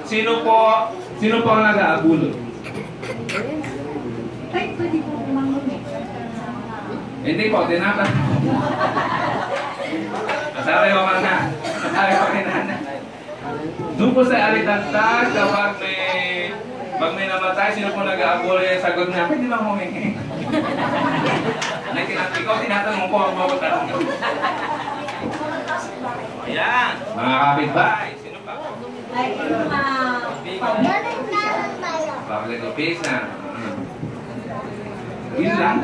sino po ang nag-aabulo? Ay, pwede po kumangon eh. Hindi po, tinatanong. Sabi ko ka na. Sabi ko na. Doon po sa Alitagtag, kapag may namatay, sino po nag-aabulo yung sagot na, pwede ba humingi? Ikaw tinatanong ko, ang mga tanong. Ayan, mga kapitbahay, sino pa? Ay, yung Public office na. Yun lang.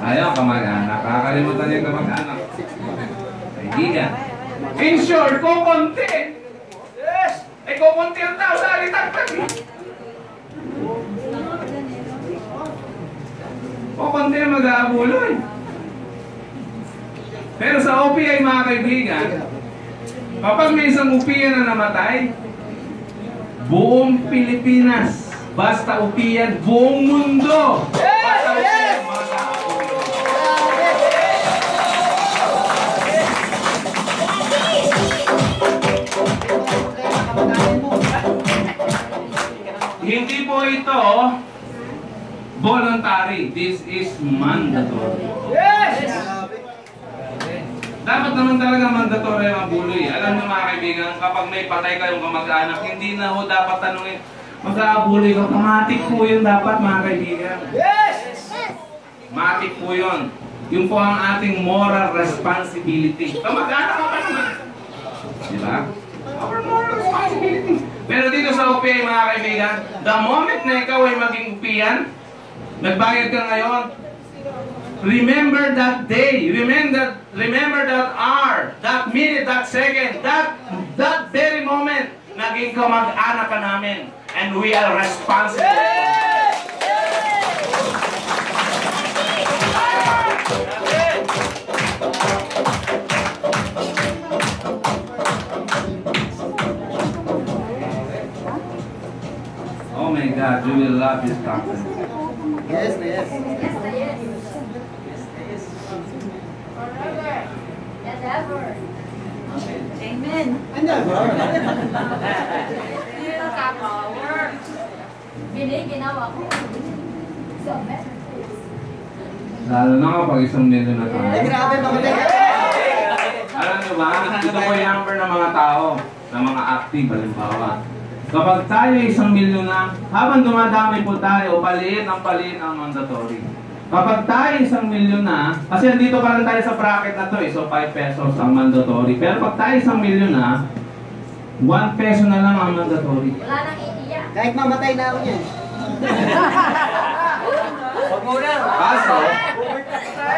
Ayaw, kamag-anak. Kakalimutan yung kamag-anak. Kaibigan. In short, kukunti. Yes! Ay, kukunti ang tao sa Alitagtag. Kukunti ang mag-aabulo eh. Pero sa OPI, mga kaibigan, kapag may isang upian na namatay, buong Pilipinas, basta upian, buong mundo, basta upian, mag-aabulo. Hindi po ito voluntary. This is mandatory. Yes! Dapat naman talaga mandatory ang buloy. Alam niyo mga kaibigan, kapag may patay kayong kamag-anak, hindi na ho dapat tanungin, mag-aabuloy ka. Matik po yun dapat mga kaibigan. Yes! Matik po yun. Yun po ang ating moral responsibility. Kamag-anak ka pa naman. Diba? Our moral responsibility. Pero dito sa UPI mga kaibigan, the moment na ikaw ay maging upian, nagbayad ka ngayon, remember that day, remember that hour, that minute, that second, that very moment, naging kamag-anak ka namin, and we are responsible. Oh my God, you will love this conference. Yes, yes. yes. Amen. Andyan ba? Power. Ginawa ko. So, Lalo na kapag isang milyon na tayo. Ay, grabe, mamatay ka. Alam nyo ba, ito po yung number ng mga tao, ng mga active, halimbawa. Kapag tayo 1 milyon na, habang dumadami po tayo, paliit ang mandatory. Kapag tayo 1 milyon na, kasi andito pa lang tayo sa bracket na to so 5 pesos ang mandatory. Pero pag tayo 1 milyon na, 1 peso na lang ang mandatory. wala nang iiyak. Kahit mamatay na ako niyan.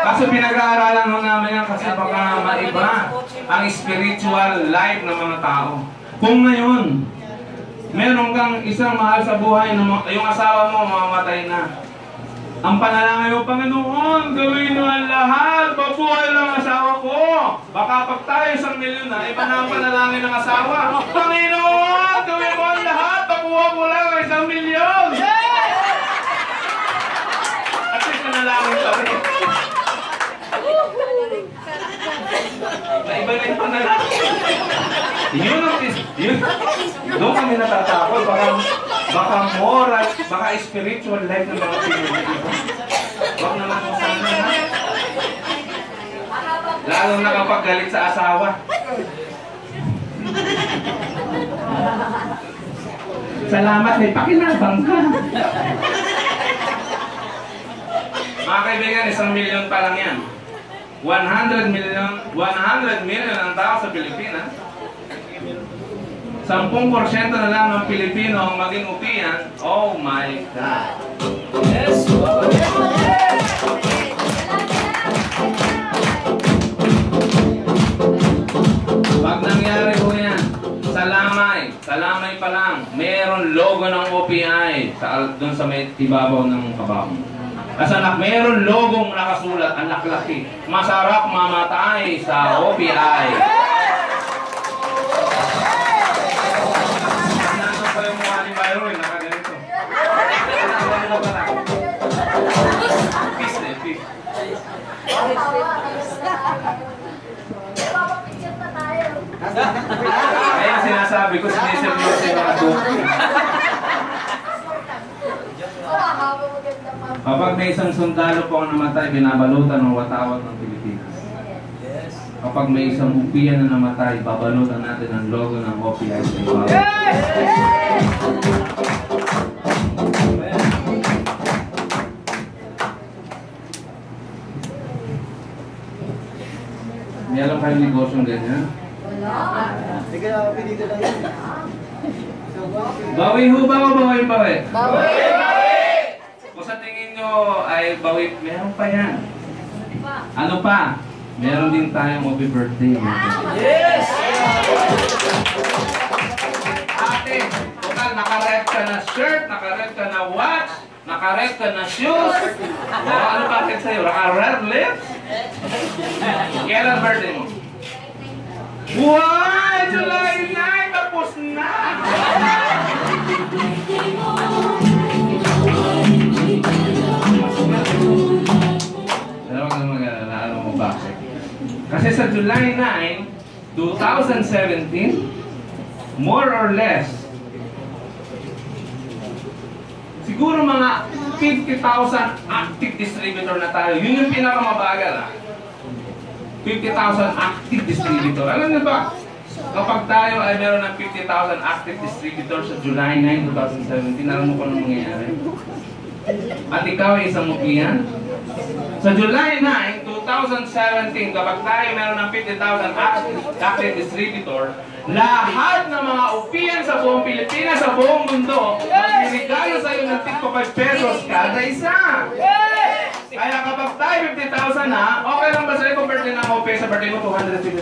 Kaso pinag-aaralan mo namin yan kasi baka maiba ang spiritual life ng mga tao. Kung ngayon, meron kang isang mahal sa buhay, yung asawa mo mamamatay na. Ang panalangin mo, Panginoon, gawin mo ang lahat, mabuhay lang ang asawa ko. Baka pag tayo 1 milyon na, iba na ang panalangin ng asawa. Panginoon, gawin mo ang lahat, mabuhay mo lang ang 1 milyon. At panalangin pa rin. Iba na yung panalangin. Yun. Doon kami natatakot. Baka moral, baka spiritual life ng mga Pilipino. Huwag naman mo sana, ha? Lalo na kapag galit sa asawa. Salamat, may pakinabang ka. Mga kaibigan, 1 milyon pa lang yan. 100 million ang tao sa Pilipinas. 10% na lang ng Pilipino ang maging upian. Oh my God. Yes. Pag nangyari po yan, salamay pa lang, mayroon logo ng OPI doon sa may ibabaw ng kabaong. Kasi mayroon logong nakasulat, ang laklaki, masarap mamatay sa OPI. Nandun pa yung mukha ni Byron, nakaganito. Peace na, peace. Papapicture na tayo. Kaya sinasabi ko, siniseryoso yung mga doktor. Kapag may isang sundalo po ang namatay, binabalutan ng watawat ng Pilipinas. Kapag may isang upian na namatay, babalutan natin ang logo ng OPI sa ibabaw. May alam kayong negosyong ganyan? Sige, pinito lang yun. Bawi ho ba o bawi? Bawi! Kung sa tingin nyo ay bawi, meron pa yan. Ano pa? Meron din tayong happy birthday. Yes! Ate, total, naka-red ka na shirt, naka-red ka na watch, naka-red ka na shoes. Ano pa rin sa'yo? Naka-red lips? Kailan birthday mo? Wow! July 9! Tapos na! Huwag na mag-alala, alam mo bakit? Kasi sa July 9, 2017, more or less, siguro mga 50,000 active distributor na tayo. Yun yung pinakamabagal, 50,000 active distributor. Alam niyo ba? Kapag tayo ay meron ng 50,000 active distributor sa July 9, 2017, alam mo kung anong mangyayari? At ikaw ay isang upian? Sa July 9, 2017, kapag tayo meron ng 50,000 active distributor, lahat ng mga upian sa buong Pilipinas, sa buong mundo, magregalo sa iyo ng tig 5 pesos kada isa. Kaya kapag tayo 50,000 na, okay lang ba sa'yo kung birthday ng OPI sa birthday mo 250,000?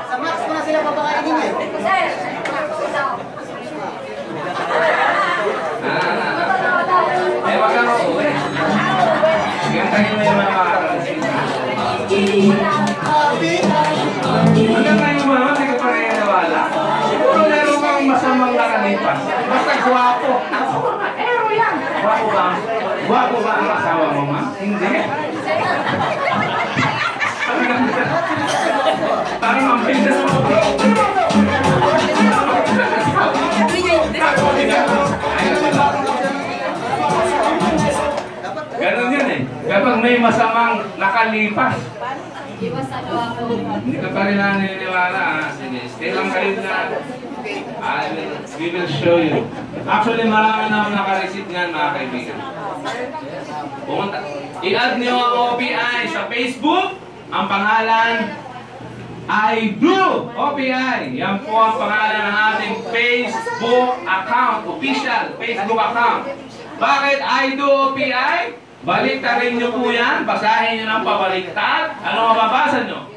Sa Max ko na sila papakainin niya. Wag ka ro eh. Gantahin mo yung mga makakalasin. Hanggang ngayon ba, hindi ka pa rin nawala? Kung meron kang masamang nakanin, nakalipas. Basta gwapo. Ako, ero yan. Gwapo ba? Gwapo ba ang asawa mo, ma? Hindi. Parang mampinas mo. Ganun yan eh. Kapag may masamang nakalipas, Iwas sa gawa ko. hindi ka pa rin naniniwala. Sige, stay lang kayo na. We will show you. Actually, marami na akong nakareceive niyan, mga kaibigan. Pumunta. I-add niyo ang OPI sa Facebook. Ang pangalan, I Do OPI. Yan po ang pangalan ng ating Facebook account. Official Facebook account. Bakit I Do OPI? Baliktarin nyo po yan. Basahin nyo ng pabaliktad. Ano mababasa nyo?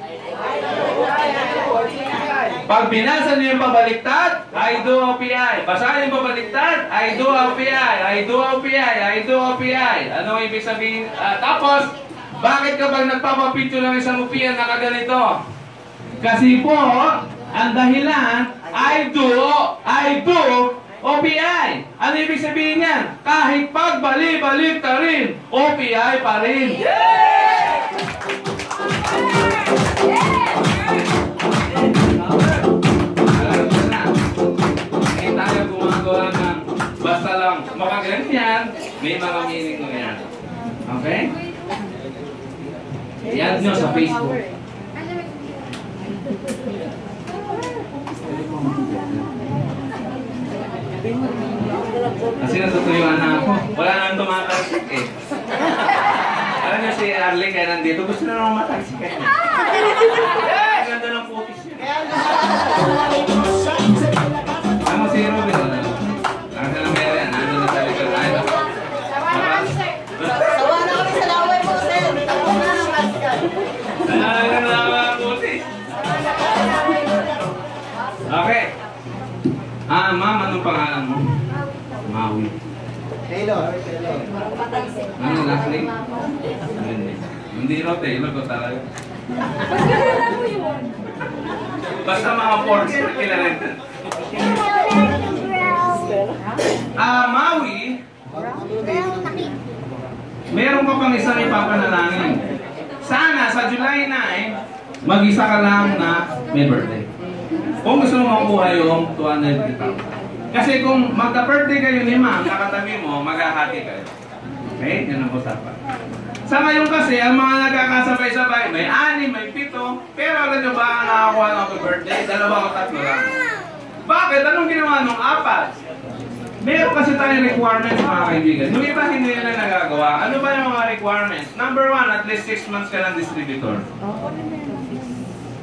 Pag binasa nyo yung pabaliktad, I do OPI. Basahin yung pabaliktad, I do OPI. I do OPI. I do OPI. Ano ibig sabihin? Tapos, bakit kapag nagpapapicture ng isang upian na kaganito? Kasi po, ang dahilan, I do OPI. Ano ibig sabihin yan? Kahit pagbali-baliktarin, OPI pa rin. Hindi tayo gumagawa ng basta lang makaganyan, may mga meaning ko yan. Okay? Yan nyo sa Facebook. Kasi natutuyuan na ako. Wala nang tumatalsik eh. Alam niyo si Arlie kaya nandito, gusto na naman matalsik kaya niya. Ang ganda ng putis niya. Ano si Ruben? Ang ganda ng meron yan. Ano na sa likod? Ay, Sawa na kami sa laway mo, sir. Takbo na ng maskan. ang ganda ng putis. Okay. Ma'am, anong pangalan mo? Maui. Taylor. Ano last name? Hindi raw Taylor ko talaga. Basta mga porks na kilala rin. Maui, meron ka pang isang ipapanalangin. Sana sa July 9, mag-isa ka lang na may birthday. Kung gusto mo makuha yung 250,000. Kasi kung magka-birthday kayo ni ma'am, nakatabi mo, maghahati kayo. Okay? Yan ang usapan. Sa ngayon kasi, ang mga nagkakasabay-sabay, may 6, may 7, pero alam nyo ba ang nakakuha ng birthday? 2 o 3 lang. Bakit? Anong ginawa nung 4? Meron kasi tayong requirements, mga kaibigan. Yung iba hindi nila nagagawa. Ano ba yung mga requirements? Number 1, at least 6 months ka ng distributor.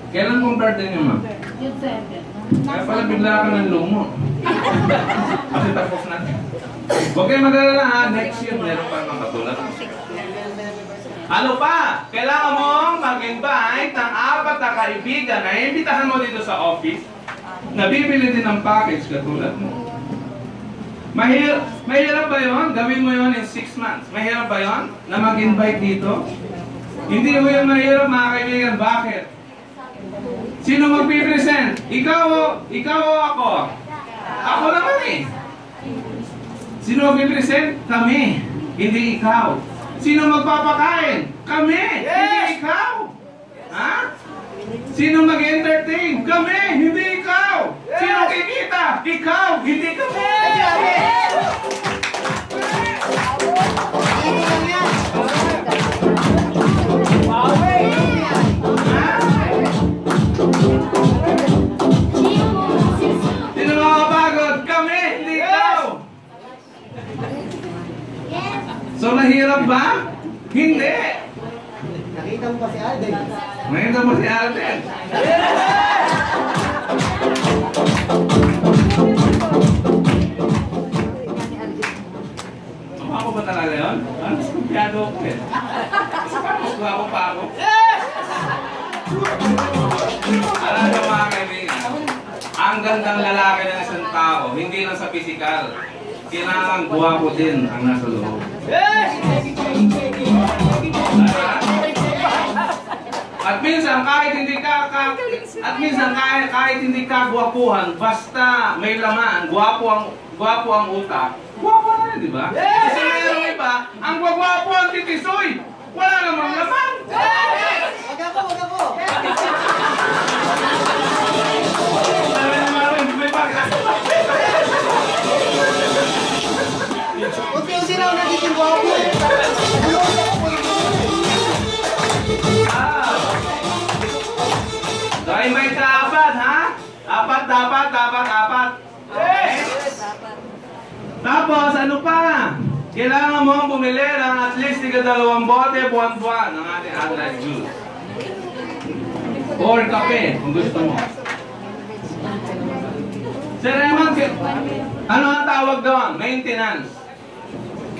Kailan kong birthday nyo, ma'am? Kaya pala bigla ka ng lumo. Kasi tapos natin. Huwag kayo mag-alala ha, next year meron pa mga katulad. Ano pa? Kailangan mong mag-invite ng 4 na kaibigan na imbitahan mo dito sa office na bibili din ng package katulad mo. Mahirap ba yun? Gawin mo yun in 6 months. Mahirap ba yun? Na mag-invite dito? Hindi mo yun mahirap, mga kaibigan. Bakit? Sino magpipresent? Ikaw o ako? Ako naman eh. Sino magpipresent? Kami. Hindi ikaw. Sino magpapakain? Kami. Hindi ikaw. Ha? Sino mag-entertain? Kami. Hindi ikaw. Sino kikita? Ikaw. Hindi kami. Sino makapagod? Kami, hindi ikaw. So nahirap ba? Hindi. Nakita mo pa si Alden. Nakita mo si Alden. Ako ba talaga yun? Mas kumpiyado ako eh. Mas guwapo pa ako. Alam nyo mga kaibigan, ang gandang lalaki ng isang tao, hindi lang sa physical, kailangan guwapo din ang nasa loob. At minsan kahit hindi ka gwapuhan, basta may laman, gwapo ang utak. Gwapo na rin, di ba? Kasi mayroong iba, ang gwagwapo ang titisoy. Wala namang laman. Wag ako. Unti-unti na ako nagiging gwapo eh. So, invite ka apat, ha? Apat. Okay? Tapos, ano pa? Kailangan mo bumili ng at least 2 bote buwan-buwan ng ating Atlas juice. Or kape, kung gusto mo. Sir Raymond, ano ang tawag doon? Maintenance.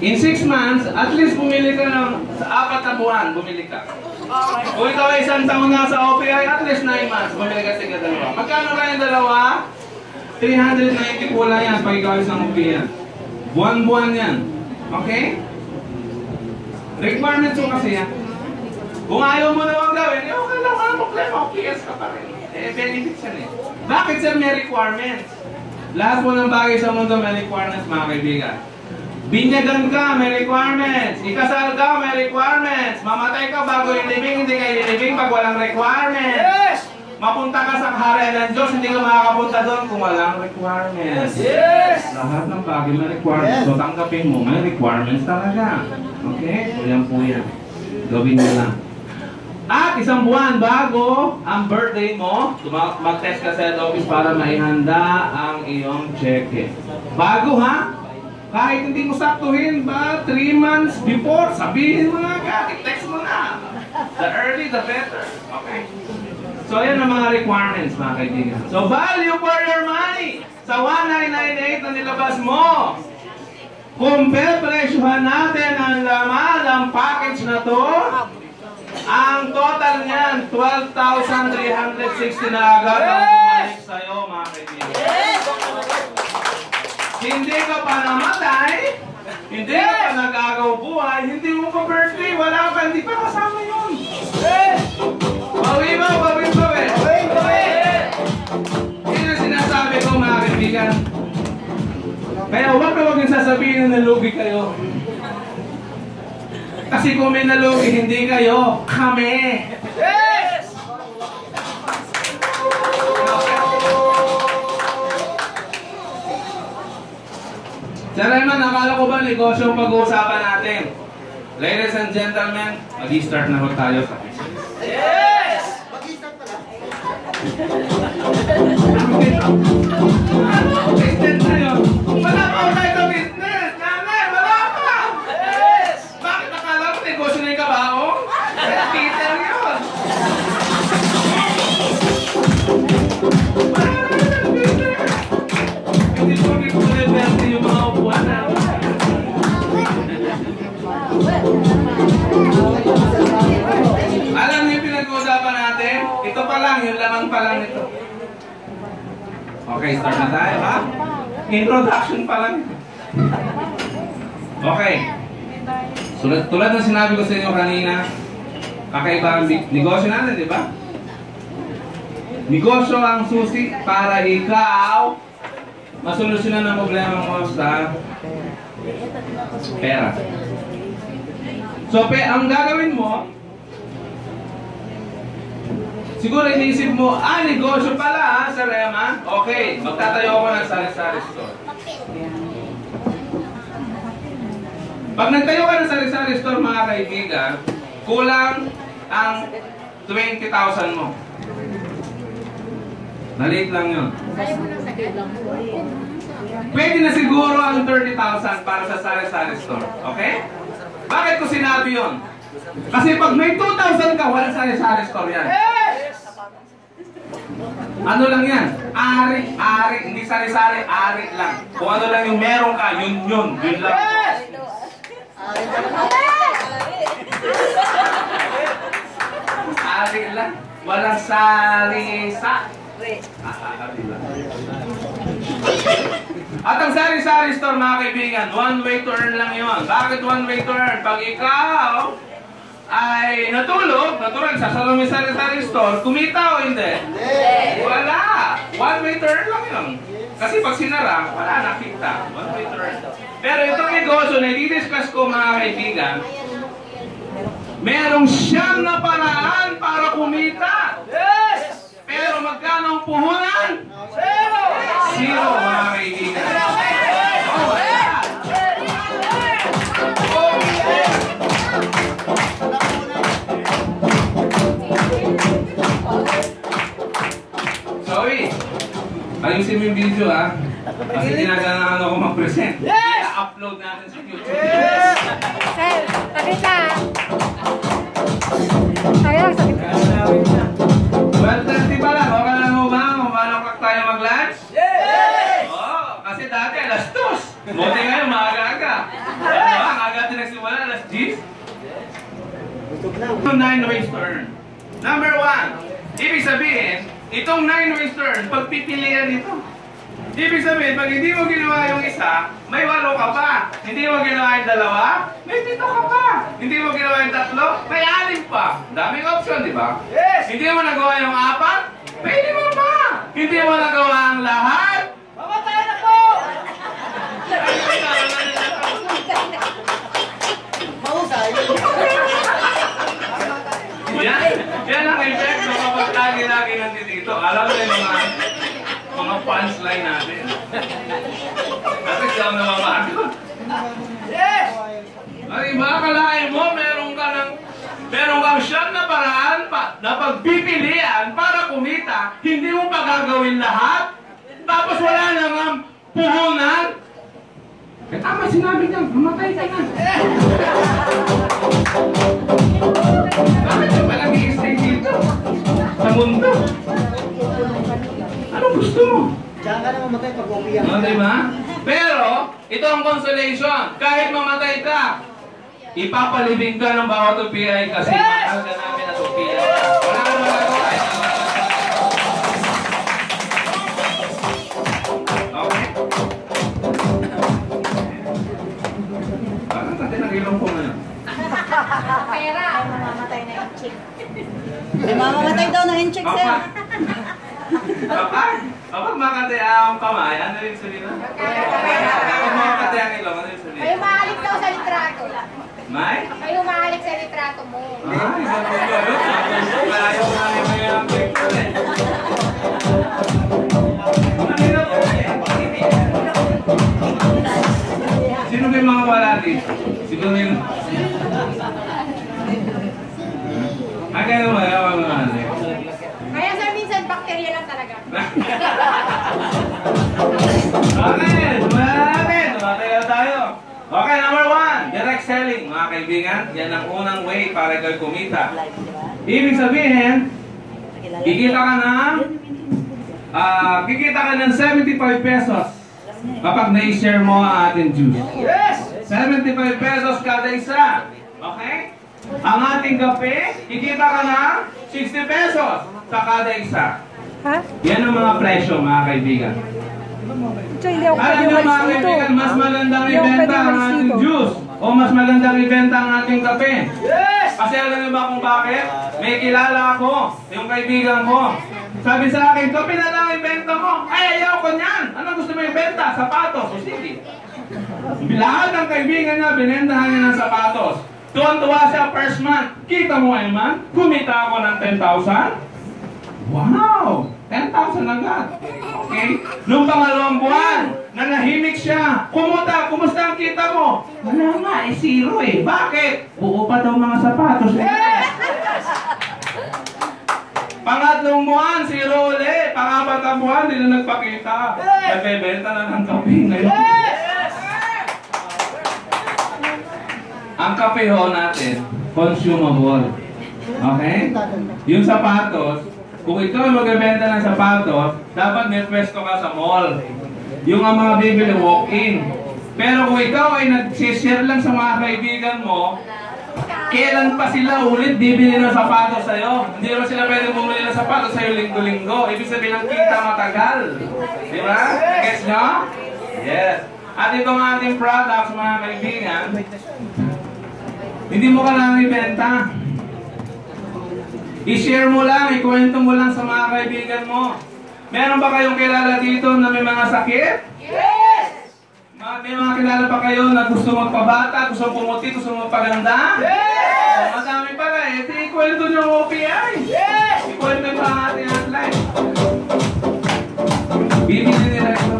In 6 months, at least bumili ka ng sa 4 na buwan, bumili ka. Kung ikaw ay 1 taon na sa OPI, at least 9 months, bumili ka sa 2. Magkano ba yung dalawa? 390 po lang yan pag ikaw ay isang OPI. Buwan-buwan yan. Okay? Requirements mo kasi yan. Kung ayaw mo naman gawin, okay lang, walang problema, OPS ka pa rin. Benefits yan eh. Bakit sir may requirements? Lahat po ng bagay sa mundo may requirements, mga kaibigan. Binyagan ka, may requirements. Ikasal ka, may requirements. Mamatay ka bago ilibing, hindi ka ilibing pag walang requirements. Yes! Mapunta ka sa kaharian ng Diyos, hindi ka makakapunta doon kung walang requirements. Yes! Lahat ng bagay may requirements. So tanggapin mo, may requirements talaga. Okay? So yan po yan. Gawin mo lang. At 1 buwan bago ang birthday mo, mag-test ka sa head office para maihanda ang iyong cheque. Bago ha? Kahit hindi mo saktuhin ba, 3 months before, sabihin mo na agad, i-text mo na. The early, the better. Okay. So yan ang mga requirements, mga kaibigan. So value for your money. Sa 1998 na nilabas mo, kung pepresyohan natin ang laman ng package na to, ang total niyan, 12,360 na agad ang bumalik sa'yo, mga kaibigan. Hindi ka pa namatay, hindi ka pa nagagaw buhay, hindi mo pa birthday, wala ka, hindi pa kasama yun. Bawi mo. Yun ang sinasabi ko, mga kaibigan. Kaya huwag yung sasabihin na nalugi kayo. Kasi kung may nalugi, hindi kayo, kami. Yes! Sir Raymond, akala ko ba negosyo ang pag-uusapan natin? Ladies and gentlemen, mag-i-start na ho tayo sa business. Yes! Mag-i-start pala. Business tayo. Wala pa ako tayo business. Nanay, wala pa. Yes! Bakit akala ko negosyo na yung kabaong? Peter yun. Hindi ko rin yung mga upuan na. Alam niyo yung pinag-uusapan natin? Ito pa lang, yung lamang pa lang ito. Okay, start na tayo, ha? Introduction pa lang ito. Okay. Tulad ng sinabi ko sa inyo kanina, kakaiba ang negosyo natin, di ba? Negosyo ang susi para ikaw masolusyonan ang problema mo sa pera. So, ang gagawin mo, siguro iniisip mo, negosyo pala ha, Sir Raymond. Okay, magtatayo ako ng sari-sari store. Pag nagtayo ka ng sari-sari store, mga kaibigan, kulang ang 20,000 mo. Naliit lang yun. Pwede na siguro ang 30,000 para sa sari-sari store. Okay? Bakit ko sinabi yun? Kasi pag may 2,000 ka, walang sari-sari store yan. Ano lang yan? Ari. Hindi sari-sari, ari lang. Kung ano lang yung meron ka, yun lang. Ari lang. Walang sari-sa. At ang sari-sari store, mga kaibigan, one way to earn lang yun. Bakit one way to earn? Pag ikaw ay natulog, natural, sasara mo yung sari-sari store, kumita o hindi? Wala! One-way turn lang yun. Kasi pag sinara, wala nakita. One-way turn. Pero itong negosyo na i-discuss ko mga kaibigan, merong siyam na paraan para kumita. Yes! Pero magkano ang puhunan? Zero! Zero mga kaibigan. Oh, wala! Sorry. Ayusin mo yung video ha. Kasi ginagana ako mag-present. I-upload natin sa YouTube. Sir, pakita. Ayun, sakit. 12:30 pa lang. Okay lang mo ba? Kung paano tayo mag-lunch? Oo. Kasi dati alas 2. Buti ngayon maaga-aga. Ang aga din nagsimula alas 10. 9-way turn. Number 1. Ibig sabihin, itong 9-way turn, pagpipilian ito. Ibig sabihin, pag hindi mo ginawa yung isa, may 8 ka pa. Hindi mo ginawa yung 2, may 7 ka pa. Hindi mo ginawa yung 3, may 6 pa. Daming option, di ba? Yes! Hindi mo nagawa yung 4, may 5 pa. Hindi mo nagawa ang lahat, mamatay na po! Mahusay. Yan ang effect ng kapag lagi-lagi nandito. Alam mo yung mga punchline natin. Kasi siyang namamagod. Yes! Ay, ba, kalahin mo, meron kang siyam na paraan na pagpipilian para kumita, hindi mo pa gagawin lahat, tapos wala namang puhunan. Eh, tama sinabi niya, mamatay ka na. Bakit yung palang i-stay dito? Sa mundo? Anong gusto mo? Diyan ka na mamatay pag umiyak. No, diba? Pero, ito ang consolation. Kahit mamatay ka, ipapalibing ka ng bawat UPI kasi mahal ka namin at UPI. Wala ka magagawa. Okay? Parang natin ang ilong ko ngayon. Pera. Mamamatay na yung chick. May mamamatay daw ng incheck, sir. Kapag makatay ang kamay, ano rin sabihin na? Kapag makatay ang ilong, ano rin sabihin? Kayo maalik daw sa litrato. May? Kayo maalik sa litrato mo. Ay, sabi ko yun. Ayaw ko namin may ang picture eh. Kanina po eh. Sino ba yung mga wala dito? Siguro yung... Kaya naman, ayaw mga ano eh. Kaya sir, minsan bakterya lang talaga. Okay, tumatay na tayo. Okay, number 1, direct selling. Mga kaibigan, yan ang unang way para kayo kumita. Ibig sabihin, kikita ka ng 75 pesos kapag na-share mo ang ating juice. Yes! 75 pesos kada isa. Okay? Ang ating kape, kikita ka ng 60 pesos sa kada isa. Ha? Yan ang mga presyo, mga kaibigan. So, hindi ako Alam nyo mga kaibigan, mas magandang ibenta ang ating juice o mas magandang ibenta ang ating kape. Yes! Kasi alam nyo ba kung bakit? May kilala ako, yung kaibigan ko. Sabi sa akin, kape na lang ibenta mo. Ay, ayaw ko niyan. Ano gusto mo ibenta? Sapatos. O sige. Lahat ng kaibigan niya, binentahan niya ng sapatos. Tuwan-tuwa siya first month. Kita mo ngayon man, kumita ako ng 10,000. Wow! 10,000 agad. Okay? Noong pangalawang buwan, nanahimik siya. Kumusta ang kita mo? Wala nga, zero eh. Bakit? Buo pa daw mga sapatos. Pangatlong buwan, zero ulit. Pangapat na buwan, hindi na nagpakita. Nagbebenta na ng kape ngayon. Ang kape ho natin, consumable. Okay? Yung sapatos, kung ikaw ay magbebenta ng sapatos, dapat may pwesto ka sa mall. Yung ang mga bibili, walk-in. Pero kung ikaw ay nag-share lang sa mga kaibigan mo, kailan pa sila ulit bibili ng sapatos sa'yo? Hindi naman sila pwede bumili ng sapatos sa'yo linggo-linggo. Ibig sabihin ng kita matagal. Di ba? Gets nyo? Yes. At itong ating products, mga kaibigan, hindi mo kailangan ibenta. I-share mo lang, ikwento mo lang sa mga kaibigan mo. Meron ba kayong kilala dito na may mga sakit? Yes! May mga kilala ba kayo na gusto magpabata, gusto pumuti, gusto magpaganda? Yes! Madami pala eh. Ikwento nyo ang OPI. Yes! Ikwento nyo ang ating hotline. Bibili nila ito.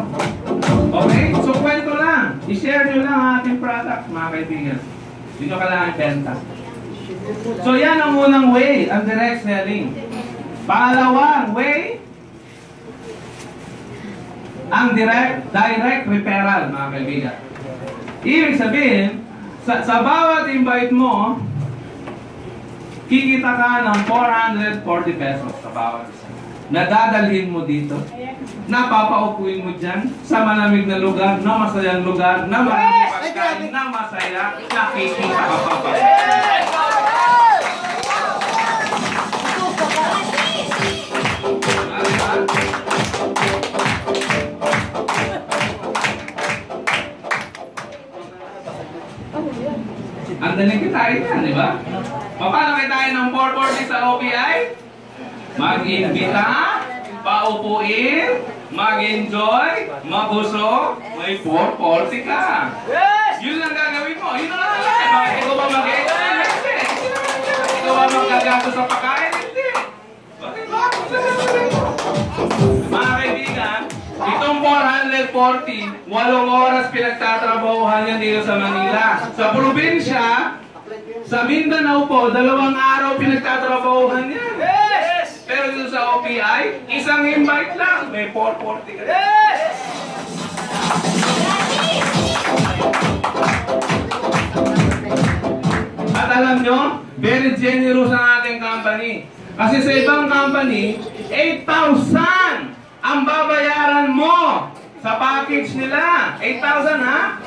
Okay? So kwento lang. I-share nyo lang ang ating product, mga kaibigan. Hindi nyo kailangan benta. So yan ang unang way, ang direct selling. Pangalawang way, ang direct referral, mga kaibigan. Ibig sabihin, sa bawat invite mo, kikita ka ng 440 pesos sa bawat isa. Nadadalhin mo dito. Napapaupuin mo dyan sa malamig na lugar, na masayang lugar, na maraming pagkain, na masaya, nakikita ka pa pa. Ang daling kitain yan, di ba? Paano kitain ng 440 sa OPI? Mag-imbita, paupuin, mag-enjoy, mabusog, may 440 ka. Yes! Yun lang gagawin mo. Yun lang lang. Bakit ikaw ba mag-enjoy? Hindi. Ikaw ba magagato sa pagkain? Hindi. Bakit ba? Mga kaibigan, itong 440, 8 oras pinagtatrabahuhan yan dito sa Manila. Sa probinsya, sa Mindanao po, 2 araw pinagtatrabahuhan yan. Yes! Pero dito sa OPI, isang invite lang, may 440 ka. Yes! At alam nyo, very generous ang ating company. Kasi sa ibang company, 8,000 ang babayaran mo sa package nila. 8,000 ha?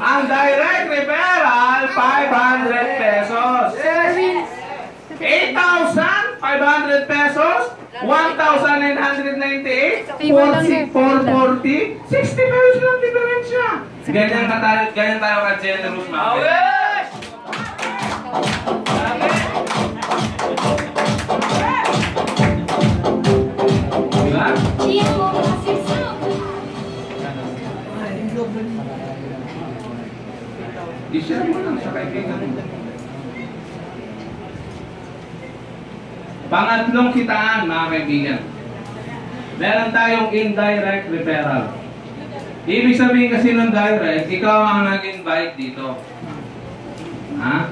Ang direct referral, 500 pesos. 8,500 pesos, 1,998, 440, 60 pesos lang diferensya. Ganyan tayo ka-generous, mga Yes! diba? I-share mo lang sa kaibigan mo. Pangatlong kitaan, mga kaibigan. Meron tayong indirect referral. Ibig sabihin kasi ng direct, ikaw ang nag-invite dito. Ha?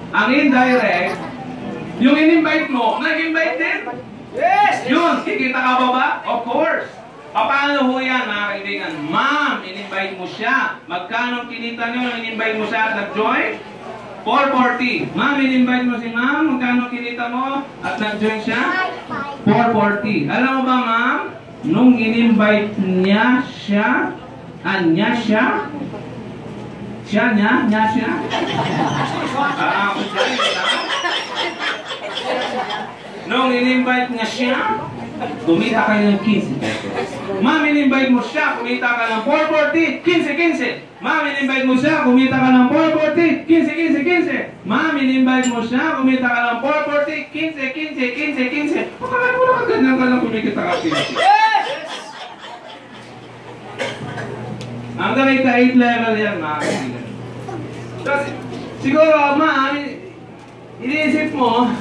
Ang indirect, yung in-invite mo, nag-invite din. Yes! Yun, kikita ka ba ba? Of course. Paano ho yan, mga kaibigan? Ma'am, in-invite mo siya. Magkano kinita nyo nung in-invite mo siya at nag-join? 440. Ma'am, in-invite mo si ma'am. Magkano kinita mo at nag-join siya? 440. Alam mo ba, ma'am? Nung in-invite niya siya, niya siya? Niya siya? Nung in-invite niya siya, kumita kayo ng 15 pesos. Ma'am, in-invite mo siya, kumita ka ng 440, 15. Ma'am, in-invite mo siya, kumita ka ng 440, 15. Ma'am, in-invite mo siya, kumita ka ng 440, 15. Pakala mo lang ganyan ka lang kumikita ka 15. Yes! Hanggang may ka-8 level yan, mga kaibigan. Kasi, siguro, ma'am, iniisip mo,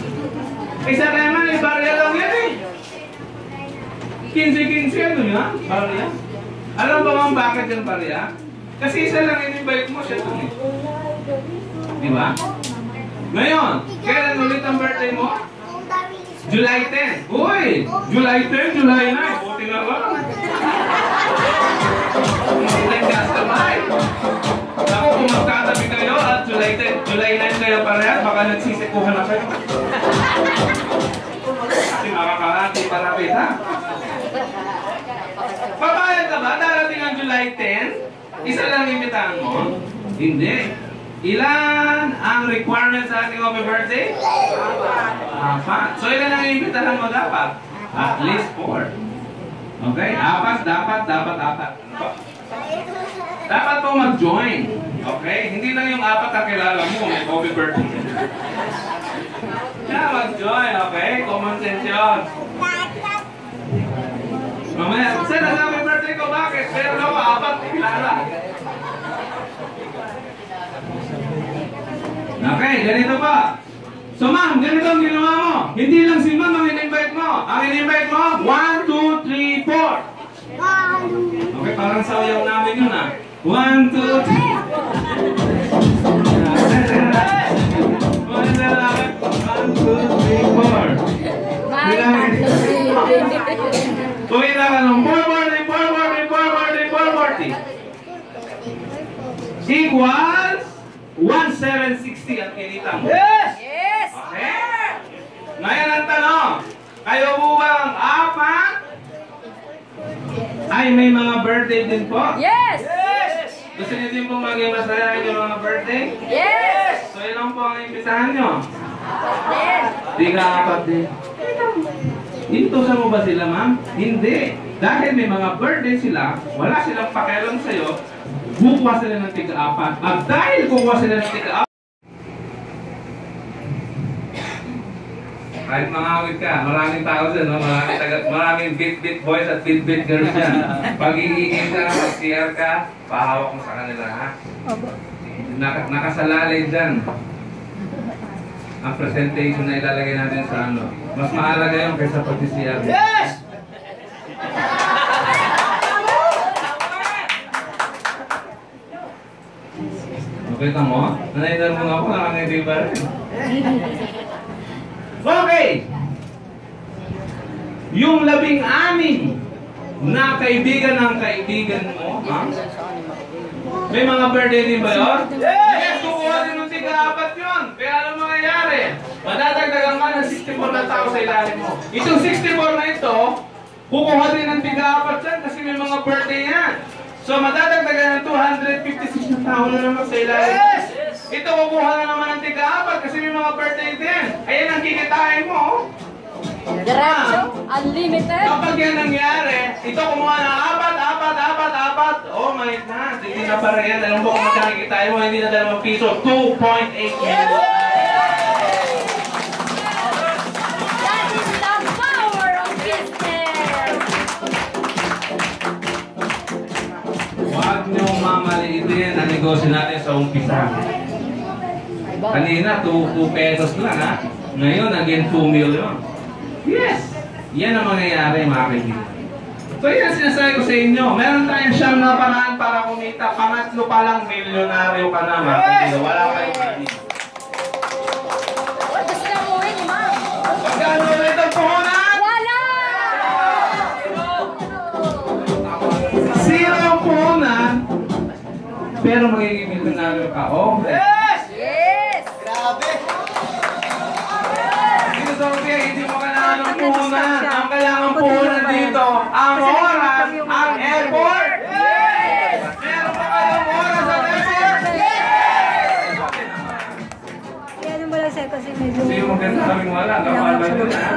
isa naman, barya lang yan eh. 15 ano yan? Barya? Alam ba ma'am bakit yung barya? Kasi isa lang in-invite mo siya dun eh. Di ba? Ngayon, kailan ulit ang birthday mo? July 10. Uy! July 10, July 9. Buti na ba? July customize. Ako, kung magkatabi kayo at July 10, July 9 kayo pareha, baka nagsisikuhan na kayo. Kasi makakahati palapit ha. Papayag ka ba? Darating ang July 10? Isa lang imbitahan mo? Hindi. Ilan ang requirements sa ating happy birthday? 4. So ilan ang imbitahan mo dapat? At least 4. Okay? 4 dapat 4. Dapat po mag-join. Okay? Hindi lang yung 4 na kilala mo, may happy birthday. Siya mag-join, okay? Common sense yun. Mamaya, sir, nasabi birthday ko, bakit? Pero ako, apat, kilala. Okay, ganito pa. So ma'am, ganito ang ginawa mo. Hindi lang si ma'am ang in-invite mo. Ang in-invite mo, 1, 2, 3, 4. Okay, parang sayaw namin yun ah. 1, 2, 3. Kumita ka ng 440 equals 1,760 ang kinita mo. Yes! Okay? Ngayon ang tanong, kayo po ba ang apat ay may mga birthday din po? Yes! Gusto niyo din po maging masaya yung mga birthday? Yes! So ilan po ang imbitahan nyo? Yes! Di ka apat din. Intusan mo ba sila, ma'am? Hindi. Dahil may mga birthday sila, wala silang pakialam sa'yo, kukuha sila ng tig-apat. At dahil kukuha sila ng tig-apat, kahit mangawit ka, maraming tao dyan, no? Maraming beat-beat boys at beat-beat girls dyan. Pag iingin ka, mag-CR ka, pahawak mo sa kanila, ha? Nakasalalay dyan ang presentation na ilalagay natin sa ano. Mas mahalaga yun kaysa pag-CR. Yes! Okay ka mo? Nanay mo ako, nakangiti ba rin? Okay! Yung 16 na kaibigan ng kaibigan mo, ha? May mga birthday din ba yun? Yes! Kukuha din ng tig-apat yun. Kaya ano mangyayari? Madadagdagan ka ng 64 na tao sa ilalim mo. Itong 64 na ito, kukuha din ng tig-apat yan kasi may mga birthday yan. So madadagdagan ng 256 na tao na naman sa ilalim mo. Ito kukuha na naman ng tig-apat kasi may mga birthday din. Ayan ang kikitain mo. Diretso, unlimited. Kapag yan nangyari, ito kumuha ng apat. Oh my God, hindi na para yan. Alam mo kung magkakikitain mo, hindi na 2 piso, 2.8 million. That is the power of business. Huwag niyong mamaliitin ang negosyo natin sa umpisa. Kanina, 2 pesos lang ha. Ngayon, naging 2 million. Yes! Yan ang mangyayari, mga kaibigan. So yan sinasabi ko sa inyo. Meron tayong siyang na paraan para kumita. Pangatlo pa lang, milyonaryo ka na, mga kaibigan. Wala kayong kaibigan. Gusto mo rin, ma'am. Magkano ulit ang puhunan? Wala! Zero ang puhunan. Pero magiging milyonaryo ka. Oh, Yes! Grabe! dito sa Rupia, hindi mo kailangan ng puhunan. Ang kailangan puhunan dito, ang oras, ang effort. Meron pa kayong oras at effort? Kaya ano ba lang sir kasi medyo... Kasi yung maganda kaming wala, kapal ba yun ha?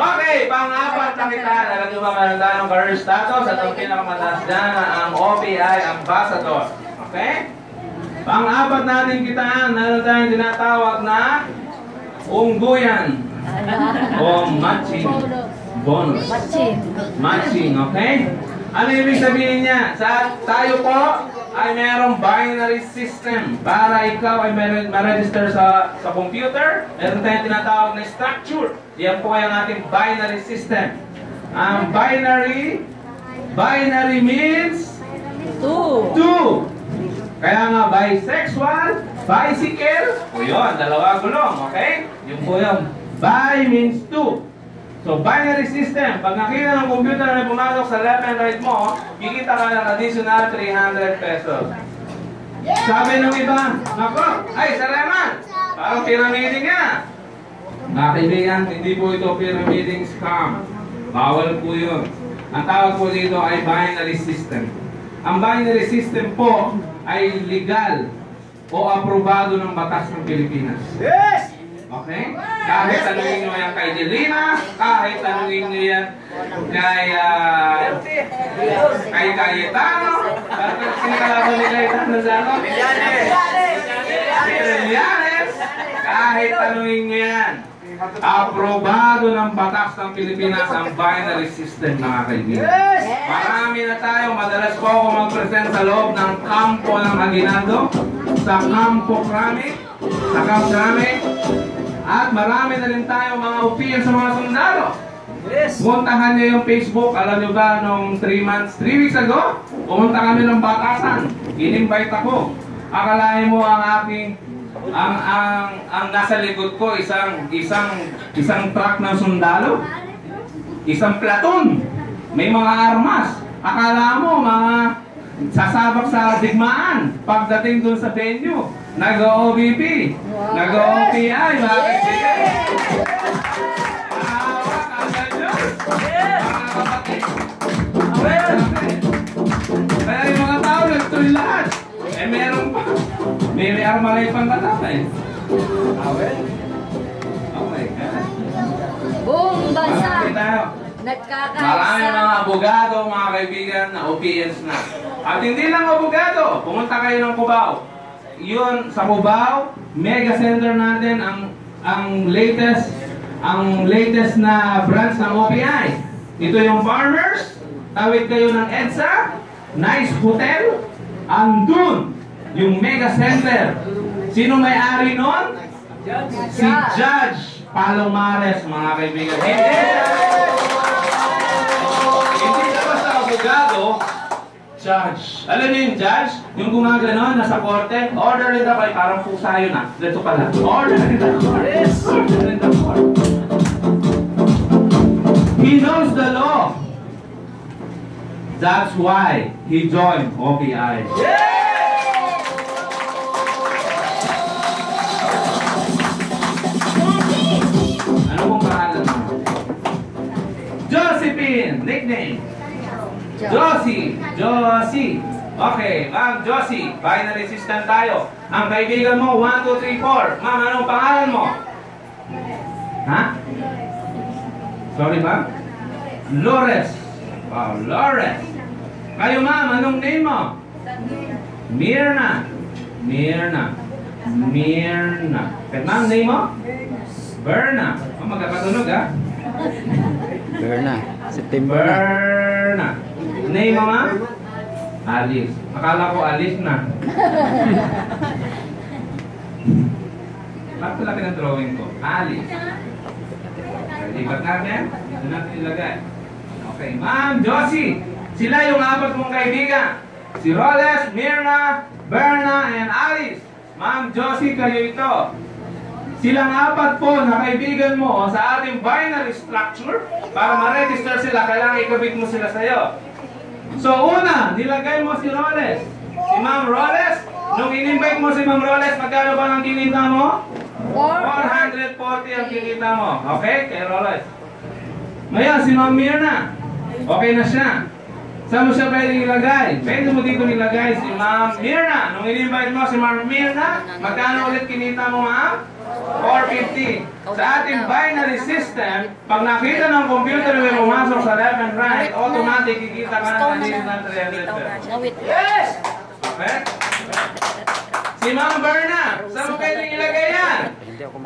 Okay, pang-apat na kita. Alam nyo ba meron tayong career status at ang pinakamataas dyan ang OPI Ambassador. Okay? Pang-apat natin kitaan, meron tayong tinatawag na ungguyan o matching bonus. Matching, okay? Ano ibig sabihin niya? Tayo po ay merong binary system. Para ikaw ay ma-register sa computer, meron tayong tinatawag na structure. Yan po ay ang ating binary system. Ang binary means 2. Kaya nga bisexual, bicycle, o yun, dalawa gulong, okay? Yung po yung bi means 2. So, binary system. Pag nakita ng computer na pumasok sa left and right mo, kikita ka ng additional 300 pesos. Sabi ng iba, nako, ay, salamat! Parang pyramiding nga. Mga kaibigan, hindi po ito pyramiding scam. Bawal po yun. Ang tawag po dito ay binary system. Ang binary system po ay legal o aprobado ng batas ng Pilipinas. Yes! Okay? Kahit tanungin nyo yan kay Jelena, kahit tanungin nyo yan kay Cayetano, sino kalaban ni Cayetano sa ano? Trillanes, kahit tanungin nyo yan, aprobado ng batas ng Pilipinas ang binary system, mga kaibigan. Marami na tayo, madalas po ako mag-present sa loob ng kampo ng Aguinaldo, sa Campo Crame, sa Camp Crame, at marami na rin tayo mga opinion sa mga sundalo. Puntahan niyo yung Facebook, alam niyo ba, nung 3 weeks ago, pumunta kami ng batasan, in-invite ako. Akalain mo ang aking ang nasa likod ko isang truck ng sundalo, isang platoon, may mga armas. Akala mo mga sasabak sa digmaan pagdating dun sa venue. Nag-OVP, nag-OPI, mga kaibigan. Hawak ang ganyan, mga kapatid. Kaya yung mga tao nagtuloy lahat. Eh meron pa. May armalay pang katatay. Awel. Oh my God. Buong bansa. Marami tayo. Nagkakaisa. Marami mga abogado, mga kaibigan, na OPS na. At hindi lang abogado. Pumunta kayo ng Cubao. Yun, sa Cubao, mega center natin ang latest na branch ng OPI. Ito yung Farmers. Tawid kayo ng EDSA. Nice hotel. Andun, yung mega center. Sino may-ari nun? Si Judge Palomares, mga kaibigan. Hindi siya basta abogado, judge. Alam niyo yung judge? Yung gumaganon, nasa korte, order in the court. Parang pusa yun ah. Dito pala. Order in the court. Order in the court. He knows the law. That's why he joined OPI. Ano pong pangalan mo? Josephine, nickname. Josie. Okay, Ma'am Josie, binary system tayo. Ang kaibigan mo, 1, 2, 3, 4. Ma'am, anong pangalan mo? Ha? Sorry, ma'am? Lores. Wow, Lores. Kayo, ma'am, anong name mo? Mirna. Kahit ma'am, name mo? Berna. Oh, magkakatunog, ha? Berna. September na. Berna. Name mo, ma'am? Alice. Akala ko Alice na. Bakit laki ng drawing ko? Alice. Lipat natin. Doon natin ilagay. Okay, Ma'am Josie. Sila yung 4 mong kaibigan. Si Roles, Mirna, Berna, and Alice. Ma'am Josie, kayo ito. Silang 4 po na kaibigan mo sa ating binary structure. Para ma-register sila, kailangan ikabit mo sila sa'yo. So una, nilagay mo si Roles. Si Ma'am Roles. Nung in-invite mo si Ma'am Roles, magkano ba ang kinita mo? 440 ang kinita mo. Okay? Kay Roles. Ngayon, si Ma'am Mirna. Okay na siya. Saan mo siya pwede ilagay? Pwede mo dito nilagay si Ma'am Mirna. Nung in-invite mo si Ma'am Mirna, magkano ulit kinita mo, ma'am? 450. Sa ating binary system, pag nakita ng computer may pumasok sa left and right, automatic kikita ka na kanina ng 300. Yes! Okay? Si Ma'am Berna, saan mo pwede ilagay yan?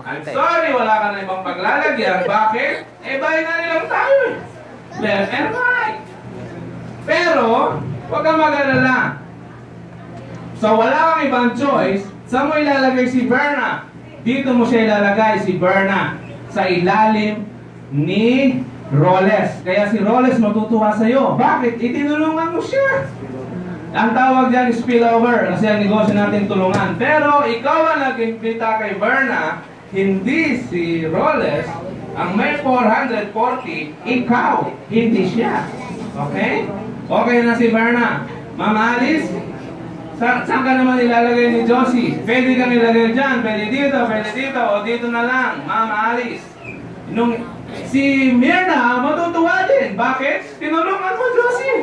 I'm sorry, wala ka na ibang paglalagyan. Bakit? Eh, binary lang tayo eh. Left and right. Pero, huwag kang mag-alala. So, wala kang ibang choice. Saan mo ilalagay si Berna? Dito mo siya ilalagay, si Berna, sa ilalim ni Roles. Kaya si Roles matutuwa sa'yo. Bakit? Itinulungan mo siya. Ang tawag dyan is spillover kasi ang negosyo natin tulungan. Pero ikaw ang nag-imbita kay Berna, hindi si Roles. Ang may 440, ikaw, hindi siya. Okay? Okay na si Berna. Ma'am Alice, saan ka naman ilalagay ni Josie? Pwede kang ilagay dyan, pwede dito, o dito na lang, Ma'am Alice. Si Mirna, matutuwa din. Bakit? Tinulungan mo, Josie.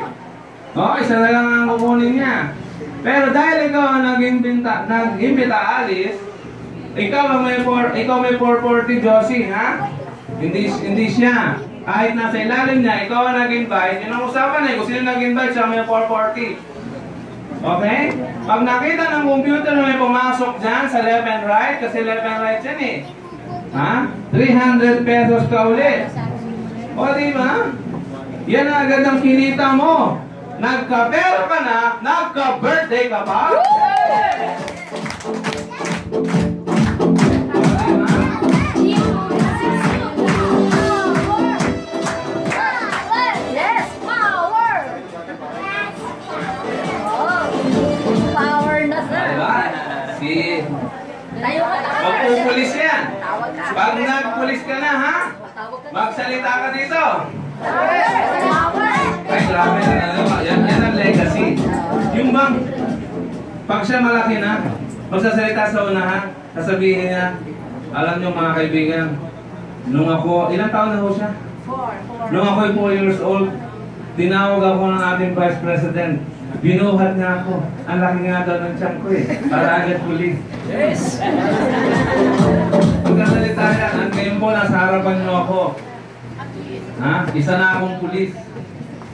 Isa na lang ang kukunin niya. Pero dahil ikaw ang nag-imbita, Alice, ikaw may 440, Josie, ha? Hindi siya. Kahit nasa ilalim niya, ikaw ang nag-invite. Yun ang usapan eh. Kung sino nag-invite, siya may 440. Okay? Pag nakita ng computer na may pumasok dyan sa left and right, kasi left and right yan eh. Ha? 300 pesos ka ulit. O diba? Yan na agad ang kinita mo. Nagka-pera ka na, nagka-birthday ka pa. Yes, power! Oh, power na, sir. Diba? Si... Tayo ka, Magpupulis yan. tawag ka. Pag nagpulis ka na, ha? Tawag ka. Magsalita ka dito. Power! Ay, grabe na ano. Yan ang legacy. Yung bang, pag siya malaki na, magsasalita sa unahan, sasabihin niya, alam niyo mga kaibigan, nung ako, ilang taon na ho siya? 4. Nung ako'y 4 years old, tinawag ako ng ating Vice President. Binuhat niya ako. Ang laki nga daw ng tiyan ko eh. Para agad pulis. Yes! Magkasalita yan. At ngayon po, nasa harapan niyo ako. Ha? Isa na akong pulis.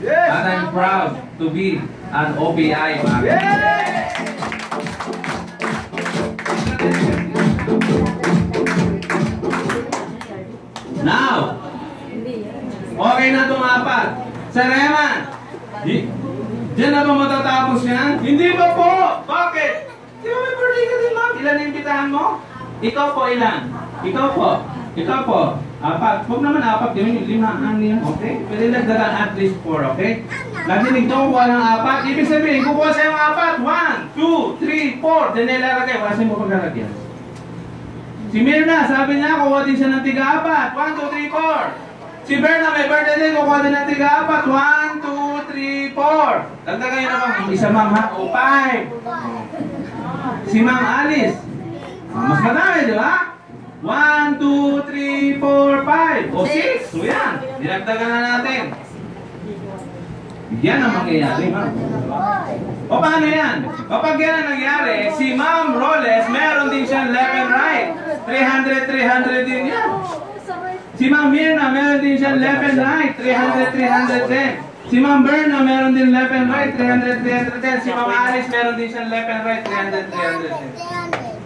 Yes! And I'm proud to be an OPI. Yes! Now, okay na itong apat. Sir Eman, diyan na ba matatapos yan? Hindi ba po? Bakit? Di ba may birthday ka din, ma'am? Ilan ang imbitahan mo? Ikaw po ilan? Ikaw po? Ikaw po? Apat. Huwag naman apat. Gawin yung 5 yan. Okay? Pwede nagdagan at least 4. Okay? Natin ito kukuha ng apat. Ibig sabihin, kukuha sa'yo ng apat. 1, 2, 3, 4. Diyan na ilalagay. Wala sa'yo mo paglalagyan. Si Mirna, sabi niya, kukuha din siya ng tiga-apat. 1, 2, 3, 4. Si Berna, may birthday din, kukuha din ng tiga-apat. 1, 2, 3, 4. Dagdagan nyo naman. Isa, ma'am, ha? O, 5. Si Ma'am Alice. Mas madami, di ba? 1, 2, 3, 4, 5. O, 6. So, yan. Dinagdagan na natin. Yan ang mangyayari, ma'am. O, paano yan? Kapag yan ang nangyari, si Ma'am Roles, meron din siyang left and right. 300, 300 din yan. Si Ma'am Mirna, meron din siyang left and right. 300, 300 din. Si Ma'am Berna, meron din left and right. 300, 300 din. Si Ma'am Alice, meron din siyang left and right. 300, 300 din.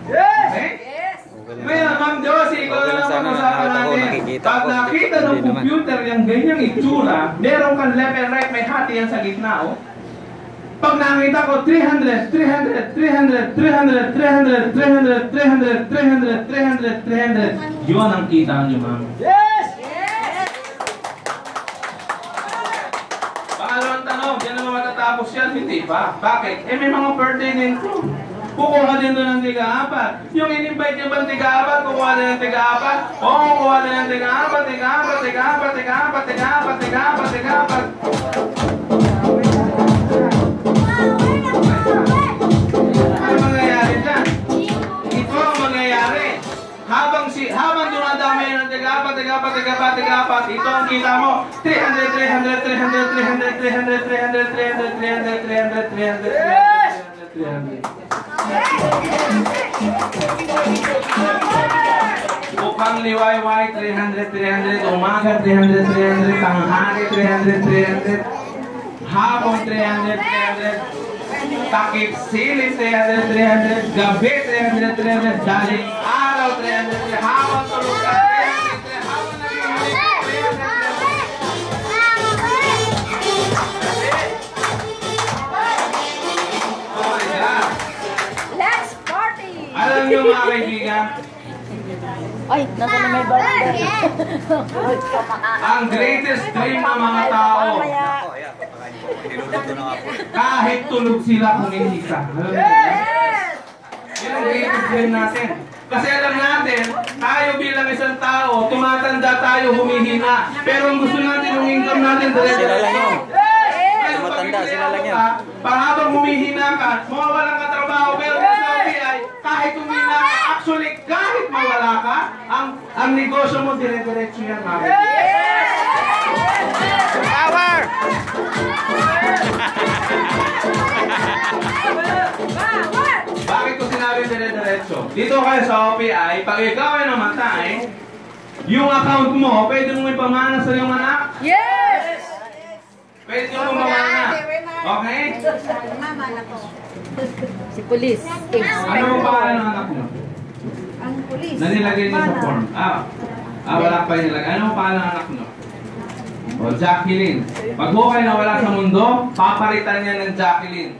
Okay? Ngayon, Ma'am Josie, ikaw na lang pag-usapan natin. Pag nakita ng computer yung ganyang itsura, meron kang left and right, may hati yan sa gitna, oh. Pag nakita ko 300, 300, 300, 300, 300, 300, 300, 300, 300, 300, yun ang kita niyo, ma'am. Yes! Pangalawang tanong, yan naman matatapos yan, hindi pa. Bakit? Eh, may mga birthday din ko. Kukuha din doon ng tiga-apat. Yung in-invite niyo ba ng tiga-apat, kukuha din ng tiga-apat? Oo, kukuha din ng tiga-apat, tiga-apat, tiga-apat, tiga-apat, tiga-apat, tiga-apat, tiga-apat. Ano mangyayari dyan? Ito ang mangyayari. Habang dumadami ng tiga-apat, tiga-apat, tiga-apat, tiga-apat, ito ang kita mo. 300, 300, 300, 300, 300, 300, 300, 300, 300, 300, 300. Upang liwayway, 300, 300. Umaga, 300, 300. Tanghali, 300, 300. Hapon, 300, 300. Takip sili, 300, 300. Gabi, 300, 300. Daling araw, 300, 300. Hapon, tulugan, 300, 300. Hapon, naging 300, 300. Oh my God. Let's party! Alam niyo mga kaibigan, Ay, nasa na may barangay. ang greatest dream ng mga tao, kahit tulog sila kumikita. Alam niyo ba? Yan ang greatest dream natin. Kasi alam natin, tayo bilang isang tao, tumatanda tayo, humihina. Pero ang gusto natin, yung income natin, dire-diretso. Tumatanda, sila lang yan. Habang humihina ka, mawawalan ka trabaho, pero sa OPI, kahit humihina ka, actually, kahit mawala ka, ang negosyo mo, dire-diretso yan, mami. Power! Bakit ko sinabi dire-diretso? Dito kayo sa OPI, pag ikaw ay namatay, yung account mo, pwede mo ipamana sa iyong anak? Yes! Pwede mo pamana. Okay? Mama na po. Si Police. Ano ang pangalan ng anak mo? Ang Police. Na nilagay niyo sa form. Wala pa yung nilagay. Ano ang pangalan ng anak mo? O, Jacqueline. Pag hukay na wala sa mundo, papalitan niya ng Jacqueline.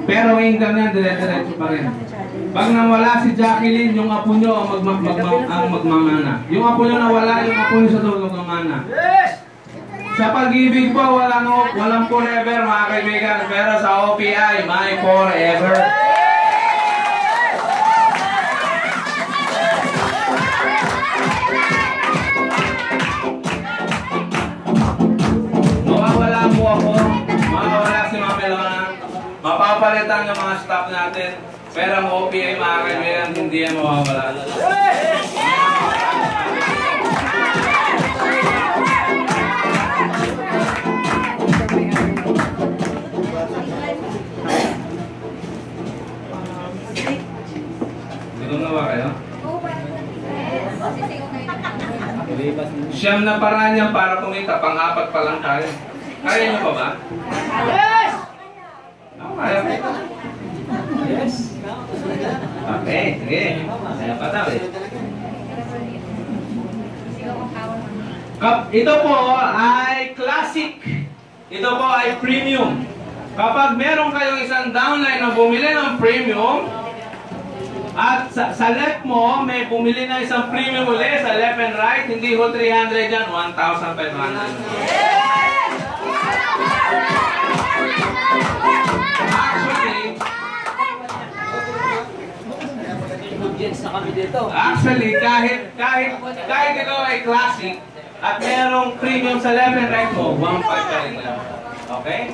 Pero ang income niya, dire-diretso pa rin. Pag nawala si Jacqueline, yung apo niyo ang magmamana. Yung apo niyo nawala, yung apo niyo sa tulog ng mana. Sa pag-ibig po, walang forever mga kaibigan. Pero sa OPI, may forever. Mawawala po ako, mawawala si Mamelona, mapapalitan yung mga staff natin. Pero ang OPI mga kaibigan, hindi yan mawawala. Gutom na ba kayo? Siyam na paraan niya para kumita, pang-apat pa lang tayo. Kaya niyo pa ba? Yes! Kaya pa. Yes. Okay, sige. Kaya pa daw eh. Ito po ay classic. Ito po ay premium. Kapag meron kayong isang downline na bumili ng premium, at sa left mo, may bumili na isang premium ulit sa left and right, hindi ho 300 yan, 1,500. Actually, kahit ikaw ay classic, at merong premium sa left and right mo, 1,500 pa rin lang. Okay?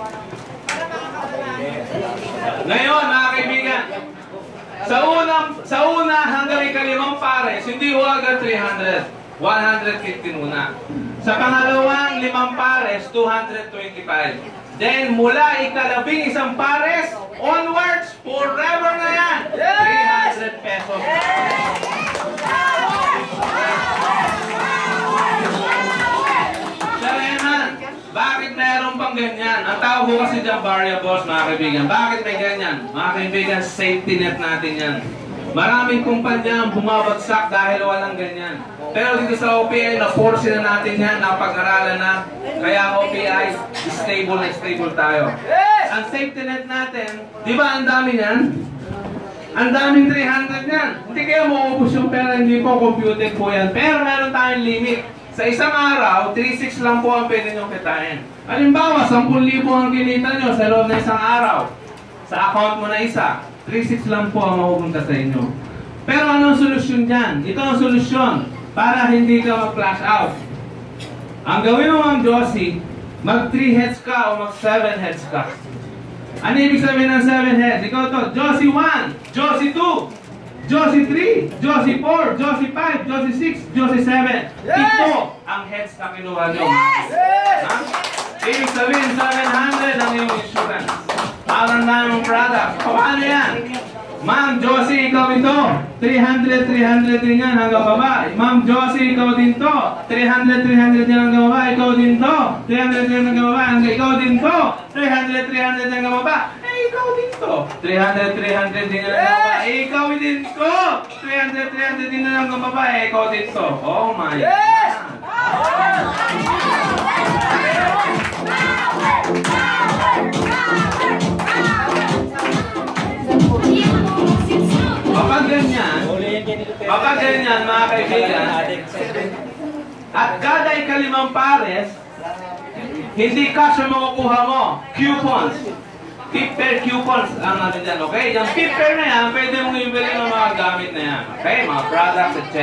Ngayon, mga kaibigan, sa una hanggang ikalimang pares, hindi ho agad 300. 150 muna. Sa pangalawang 5 pares, 225. Then, mula ikalabing isang pares, onwards, forever na yan. 300 pesos. Shareman, bakit meron pang ganyan? Ang tawag ko kasi dyan variables, mga kaibigan. Bakit may ganyan? Mga kaibigan, safety net natin yan. Maraming kumpanya ang bumabagsak dahil walang ganyan. Pero dito sa OPI, na-force na natin yan, napag-aralan na. Kaya OPI, stable tayo. Ang safety net natin, di ba ang dami yan? Ang daming 300 yan. Hindi kayo maubos yung pera, hindi po computed po yan. Pero meron tayong limit. Sa isang araw, 3,600 lang po ang pwede nyo kitain. Halimbawa, 10,000 ang kinita nyo sa loob ng isang araw. Sa account mo na isa, 3,600 lang po ang mapupunta sa inyo. Pero anong solusyon dyan? Ito ang solusyon para hindi ka mag-flash out. Ang gawin mo, Ma'am Josie, mag 3 heads ka o mag 7 heads ka. Ano ibig sabihin ng 7 heads? Ikaw to, Josie 1, Josie 2, Josie 3, Josie 4, Josie 5, Josie 6, Josie 7. Ito ang heads na kinuha nyo. Ha? Ibig sabihin, 700 ang iyong insurance. Parang na yung product. Paano yan? Ma'am Josie, ikaw ito. 300 din yan hanggang baba. Ma'am Josie, ikaw din to. 300 yan hanggang baba. Ikaw din to. 300 yan hanggang baba. Ikaw din to. 300 yan hanggang baba. Ikaw din to. 300 din yan hanggang baba. Ikaw din to. 300 din yan hanggang baba. Ikaw din to. Oh my God. Kapag ganyan, mga kaibigan, at kada ikalimang pares, hindi cash ang makukuha mo, coupons. Pipper coupons ang natin dyan, okay? Yung pipper na yan, pwede mong ibili ng mga gamit na yan, okay? Mga products, etc.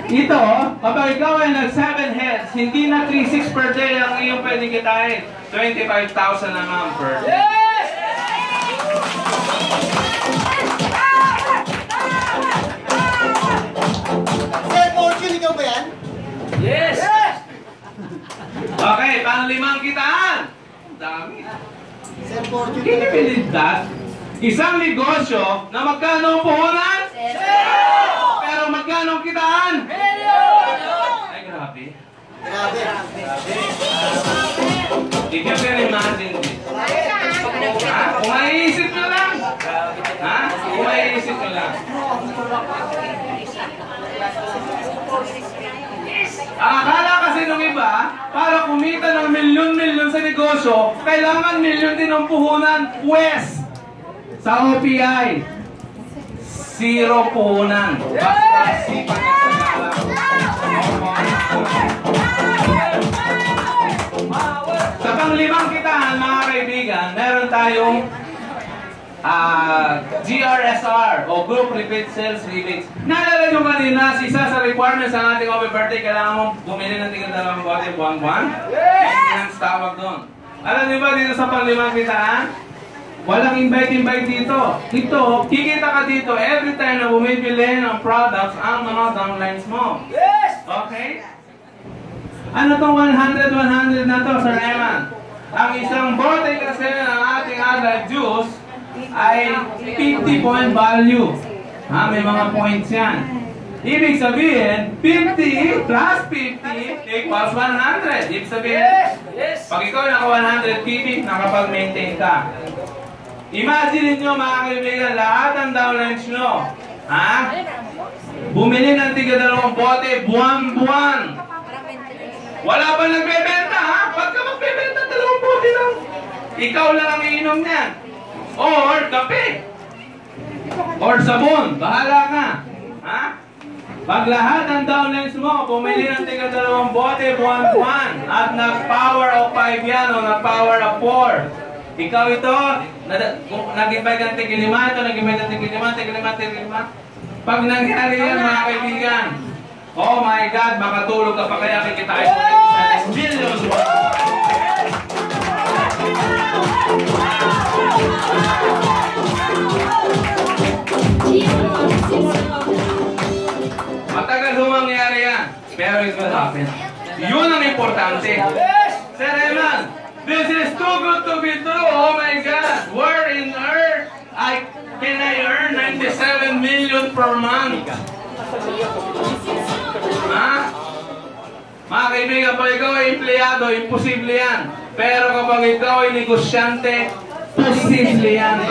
Ito, kapag ikaw ay nag-7 heads, hindi na 3,600 per day ang iyong pwede kitain. 25,000 naman per day. Sir Fortune, ikaw ba yan? Yes! Okay, pang-limang kitaan. Dami. Sir Fortune. Can you believe that? Isang negosyo na magkano ang puhunan? Pero magkano ang kitaan? Ay, grabe. Grabe. If you can imagine this. Kung maiisip nyo lang, isip nyo lang. Ang akala kasi nung iba, para kumita ng milyon-milyon sa negosyo, kailangan milyon din ang puhunan. Pwes, sa OPI, 0 puhunan. Basta sipag at pagkalang. Sa panglimang kitaan, mga kaibigan, meron tayong GRSR o Group Repeat Sales Rebates. Naalala nyo kanina, isa sa requirements ng ating open birthday, kailangan mo bumili ng tigil dalawang bote buwan-buwan? Maintenance tawag doon. Alam nyo ba dito sa panglimang kitaan? Walang invite-invite dito. Ito, kikita ka dito every time na bumibili ng products ang mga downlines mo. Okay? Ano tong 100 na to, Sir Eman? Ang isang bote kasi ng ating Alive Juice ay 50 point value. May mga points yan. Ibig sabihin, 50 plus 50 equals 100. Ibig sabihin, pag ikaw naka 150, nakapag-maintain ka. Imagine nyo mga kaibigan, lahat ng downlines nyo, bumili ng tiga 2 bote, buwan-buwan. Wala ba nagbebenta, Pagka magbebenta, 2 bote lang. Ikaw lang ang iinom niyan. Or kape. Or sabon. Bahala ka. Pag lahat ng downlines mo, pumili ng tiga 2 bote, buwan-buwan. At nag-power of 5 yan o nag-power of 4. Ikaw ito, nag-invite ng tiga 5, ito nag-invite ng tiga 5. Pag nangyari yan, mga kaibigan, oh my God, makatulog ka pa kaya kikitain mo ng millions. Matagal humangyari yan, pero it will happen. Yun ang importante. Sir Eman, this is too good to be true. Oh my God, where in earth can I earn 97 million per month? Mga kaibigan, pag ikaw ay empleyado, imposible yan. Pero kapag ikaw ay negosyante, posible yan.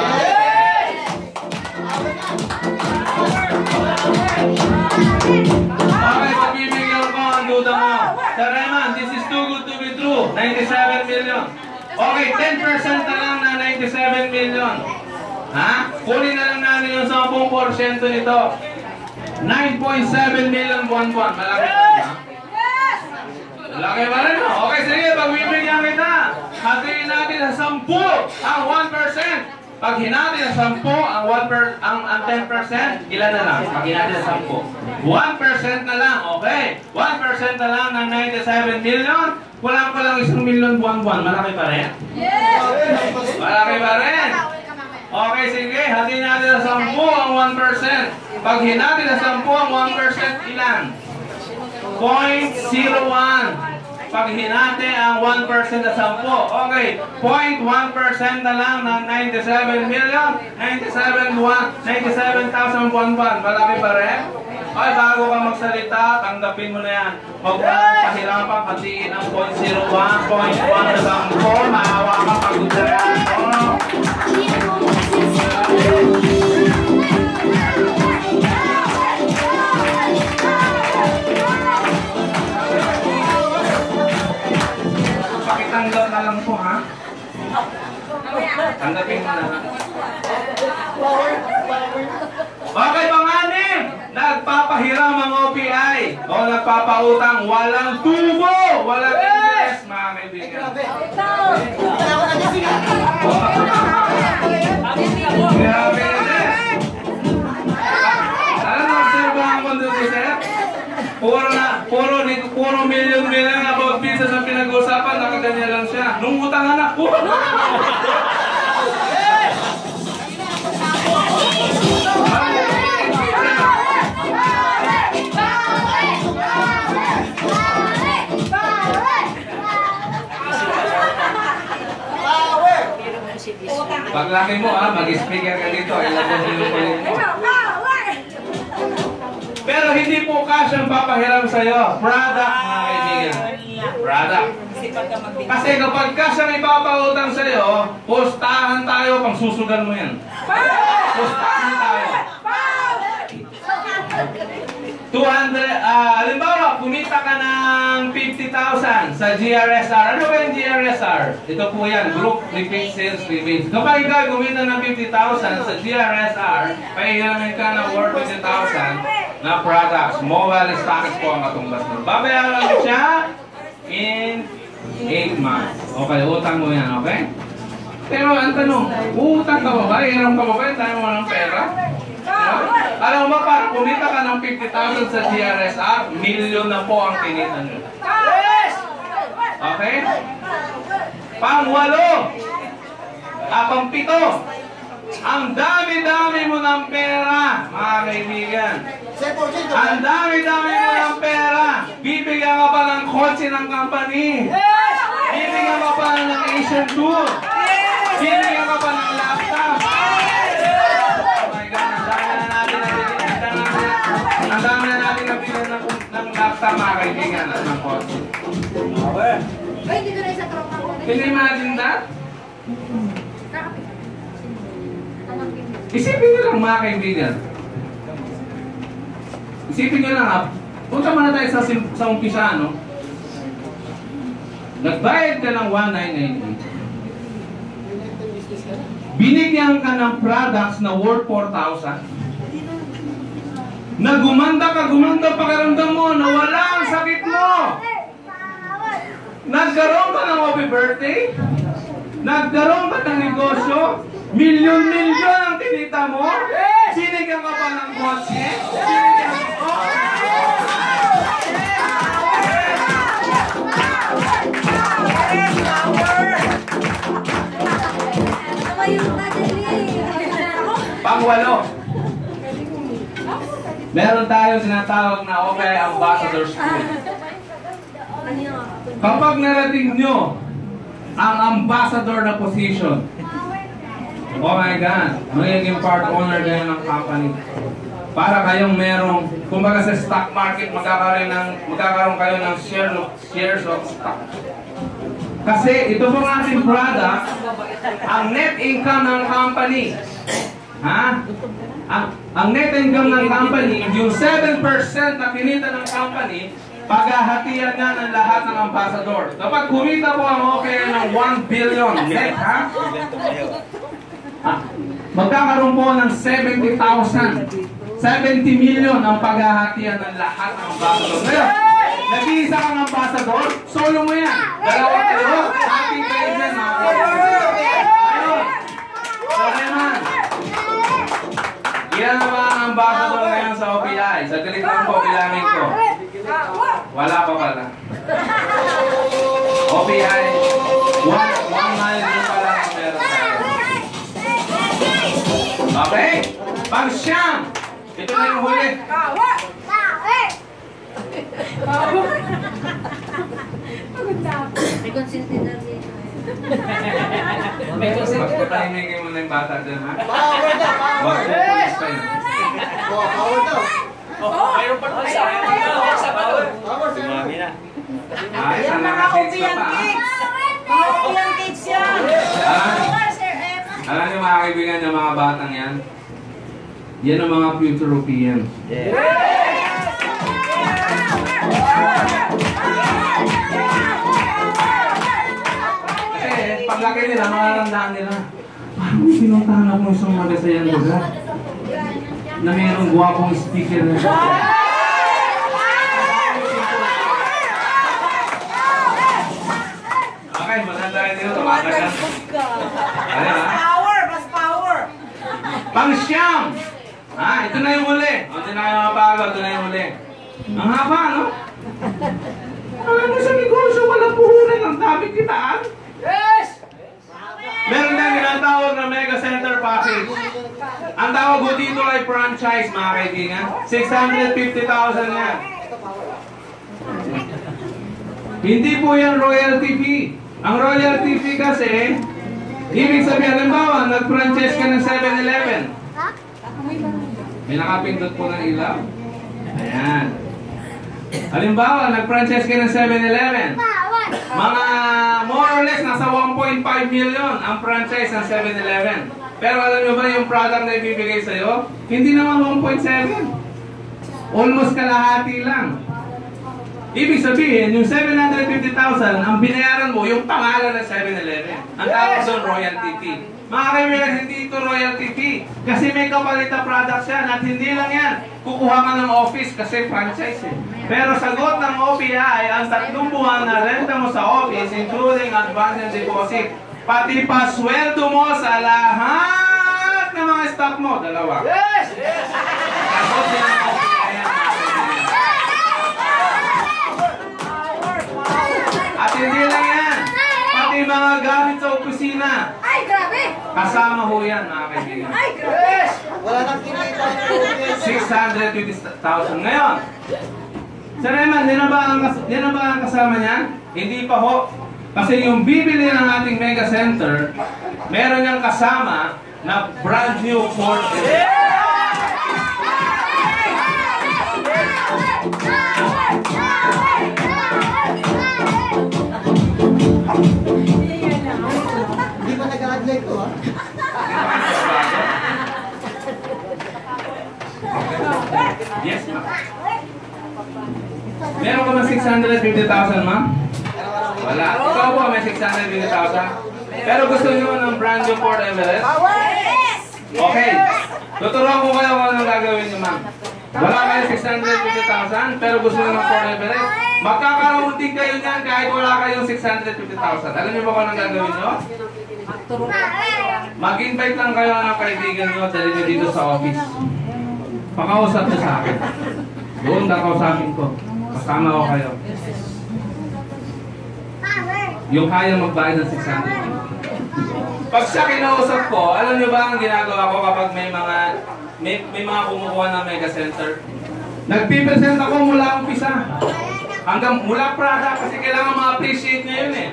Okay, pagbibigyan ko ang duda mo. Sir Eman, this is too good to be true. 97 million. Okay, 10% na lang na 97 million. Kunin na lang natin yung 10% nito. 9.7 million buwan-buwan. Malaki pa rin, Malaki pa rin, Okay, sige, pagbibigyan kita. Hatiin natin sa 10 ang 1%. Pag hinati na 10 ang 10%, ilan na lang? Pag hinati na 10. 1% na lang, okay? 1% na lang ng 97 million. Wala pa lang 1 million buwan-buwan. Malaki pa rin? Yes! Malaki pa rin? Okay, sige. Hatiin natin na 10 ang 1%. Pag hinati na 10 ang 1%, ilan? 0.01. Pag hinati ang 1% na 10. Okay, 0.1% na lang ng 97 million, 97,000 buwan-buwan. Malaki pa rin? Ay, bago ka magsalita, tanggapin mo na yan. Huwag na pahirapan, hatiin ang 0.01, 0.1 na 10. Maawa ka pag-usayan mo. Pakitanggap na lang po, Tanggapin mo na lang. Okay, pang-anim! Nagpapahiram ang OPI o nagpapautang, walang tubo, walang interest, mga kaibigan. Grabe na, sir. Alam mo, observahan mo doon, sir? Puro million about business ang pinag-usapan, nakaganyan lang siya. Nung utang anak ko. Paglaki mo, mag-speaker ka dito. Ilagay mo yung palit mo. Pero hindi po kasyang papahiram sa'yo. Product, mga kaibigan. Product. Kasi kapag kasyang ipapautang sa'yo, pustahan tayo pang susugan mo yan. Pustahan tayo. halimbawa, kumita ka ng 50,000 sa GRSR. Ano ba yung GRSR? Ito po yan, Group Repeat Sales Rebates. Kapag ikaw kumita ng 50,000 sa GRSR, pahihamin ka ng worth 50,000 na products. Mobile stocks po ang katumbas nun. Babayaran mo siya in 8 months. Okay, utang mo yan, okay? Pero ang tanong, utang ka ba ba? Hiram ka ba ba? Tayo mo ng pera? Alam mo ba, parang kumita ka ng 50,000 sa GRSR, milyon na po ang kinita nyo. Okay? Pang-8. Pang-7. Ang dami-dami mo ng pera, mga kaibigan. Ang dami-dami mo ng pera. Bibigyan ka pa ng kotse ng company. Bibigyan ka pa ng Asian tour. Bibigyan ka pa ng laptop. Ang dami na natin nabili ng laptop, mga kaibigan, at ng kotse. Ay, dito na isa tropa ko. Can you imagine that? Isipin nyo lang, mga kaibigan. Isipin nyo lang, punta muna tayo sa umpisa, no? Nagbayad ka ng 1,998. Binigyan ka ng products na worth 4,000. Gumanda pakiramdam mo, nawala ang sakit mo. Nagkaroon ka ng happy birthday? Nagkaroon ka ng negosyo? Milyon-milyon ang tinita mo? Sinigyan ka pa ng kotse? Sinigyan ka pa? Pang-8. Meron tayong sinatawag na OPI Ambassador School. Kapag narating nyo ang ambassador na position, oh my God, magiging part owner kayo ng company. Para kayong merong, kumbaga sa stock market, magkakaroon kayo ng shares of stock. Kasi ito pong ating product, ang net income ng company. Ang net income ng company, yung 7% na kinita ng company, paghahatian nga ng lahat ng ambassador. Kapag kumita po ang OPI ng 1 billion net, magkakaroon po ng 70,000. 70 million ang paghahatian ng lahat ng ambassador. Ngayon, nag-iisa kang ambassador, solo mo yan. Dalawa kayo, ating kayo dyan. Suleiman, ilan na ba ang ambassador ngayon sa OPI? Sa galit lang po, bilangin ko. Wala pa pala. OPI, 1 million pa lang ang meron tayo. Okay? Pang-siyam! Ito na yung huli. May consistent na rin. Pagpapahimigin mo na yung bata dyan, ha? Power daw, power. Power daw. Mayroon pa naman sa akin. Power, sir. Ay, Yan sana mga nakasits ka OPI pa, ha? Mga OPI cakes yan. Alam niyo mga kaibigan niyo, mga batang yan? Yan ang mga future Europeans. Kasi paglaki nila, makarandaan nila, parang may sinuntahan ako isang magasayan lugar na mayroong guwapong sticker na. Okay, maganda rin dito. Tumatagal. Ayan, ha? Mas power. Pang-siyam! Ito na yung huli. Ito na yung mabago. Ito na yung huli. Ang haba, no? Alam mo sa negosyo, walang puhunan ng daming kitaan. Yes! Meron na ginatawag na Mega Center Package. Ang tawag ko dito ay franchise, mga kaibigan. 650,000 yan. Hindi po yan royalty fee. Ang royalty fee kasi, ibig sabihin, halimbawa, nag-franchise ka ng 7-Eleven. May nakapindot po ng ilaw. Ayan. Halimbawa, nag-franchise ka ng 7-Eleven. Mga more or less, nasa 1.5 million ang franchise ng 7-Eleven. Pero alam nyo ba yung product na ibibigay sa'yo? Hindi naman 1.7. Almost kalahati lang. Ibig sabihin, yung 750,000, ang binayaran mo, yung pangalan ng 7-Eleven. Ang tawag doon, royalty fee. Mga kaibigan, hindi ito royalty fee. Kasi may kapalit na products yan. At hindi lang yan. Kukuha ka ng office kasi franchise eh. Pero sagot ng OPI, ang 3 buwan na renta mo sa office, including advance and deposit, pati pa sweldo mo sa lahat ng mga staff mo. 2. Yes! Yes! Sagot din ang OPI yan. At hindi lang yan. Pati mga gamit sa opisina. Ay, grabe! Kasama ho yan, mga kaibigan. Ay, grabe! Wala nang kinita ng OPI. 620,000 ngayon. Sir Eman, yan na ba ang kasama niyan? Hindi pa ho. Kasi yung bibili ng ating mega center, meron niyang kasama na brand new Ford. Hindi pa nag-a-adlay ko, ha? Yes, ma'am. Meron ka ba 650,000, ma'am? Wala. Ikaw po may 650,000. Pero gusto niyo ng brand new Ford Everest? Okay. Tuturuan ko kayo kung anong gagawin niyo, ma'am. Wala kayo 650,000, pero gusto niyo ng Ford Everest? Magkakaroon din kayo niyan kahit wala kayong 650,000. Alam niyo ba kung anong gagawin niyo? Mag-invite lang kayo ng kaibigan niyo, dali niyo dito sa office. Pakausap niyo sa akin. Doon kakausapin ko. Kasama ko kayo. Yung kaya magbayad ng 600. Pag siya kinausap ko, alam niyo ba ang ginagawa ko kapag may mga kumukuha ng mega center? Nagpipresent ako mula umpisa. Hanggang mula Prada, kasi kailangan ma-appreciate nyo yun eh.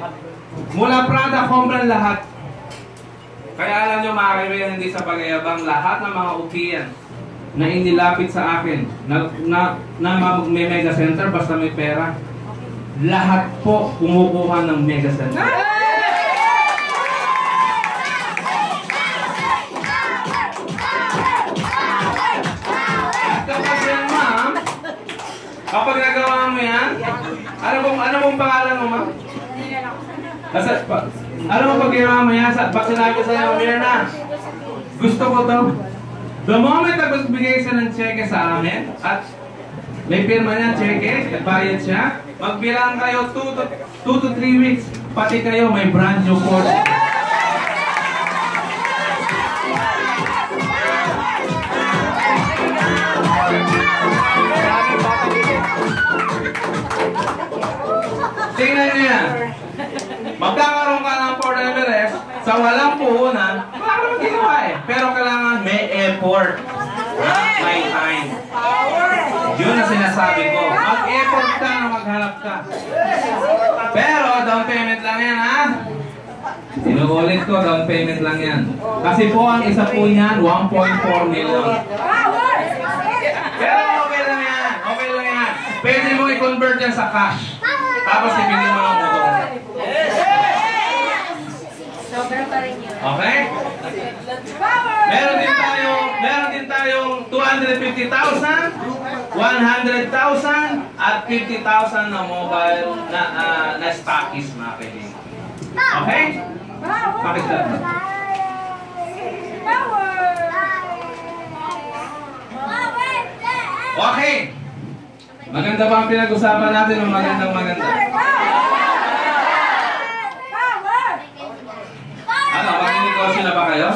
Mula Prada, Combran lahat. Kaya alam nyo mga kaibigan, hindi sa pag-ayabang, lahat ng mga ukiyan na inilapit sa akin na may mega center basta may pera, lahat po kumukuha ng mega center. Kapag yan, ma'am, kapag nagawa mo yan, ano pong pangalan mo, ma'am? Alam mo pag ginawa mo yan, pag sinabi ko sa'yo, Mirna, gusto ko daw. The moment na magbigay siya ng cheque sa amin, at may pirma niya, cheque, nagbayad siya, magbilang kayo 2 to 3 weeks, pati kayo may brand new Ford. Tingnan niyo yan. Magkakaroon ka ng Ford Everest sa walang puhunan, wala ka naman ginawa eh. Pero kailangan may effort. May time. Yun ang sinasabi ko. Mag-effort ka na maghanap ka. Pero down payment lang yan, ha? Sinuulit ko, down payment lang yan. Kasi po ang isa po niyan, 1.4 million. Pero okay lang yan. Okay lang yan. Pwede mo i-convert yan sa cash. Tapos ibigay mo ng motor. Okay? Meron din tayong 250,000, 100,000 at 50,000 na mobile na stockies, mga kaibigan. Okay? Pakita. Okay. Maganda ba ang pinag-usapan natin o maganda? Ano, maging negosyo na ba kayo?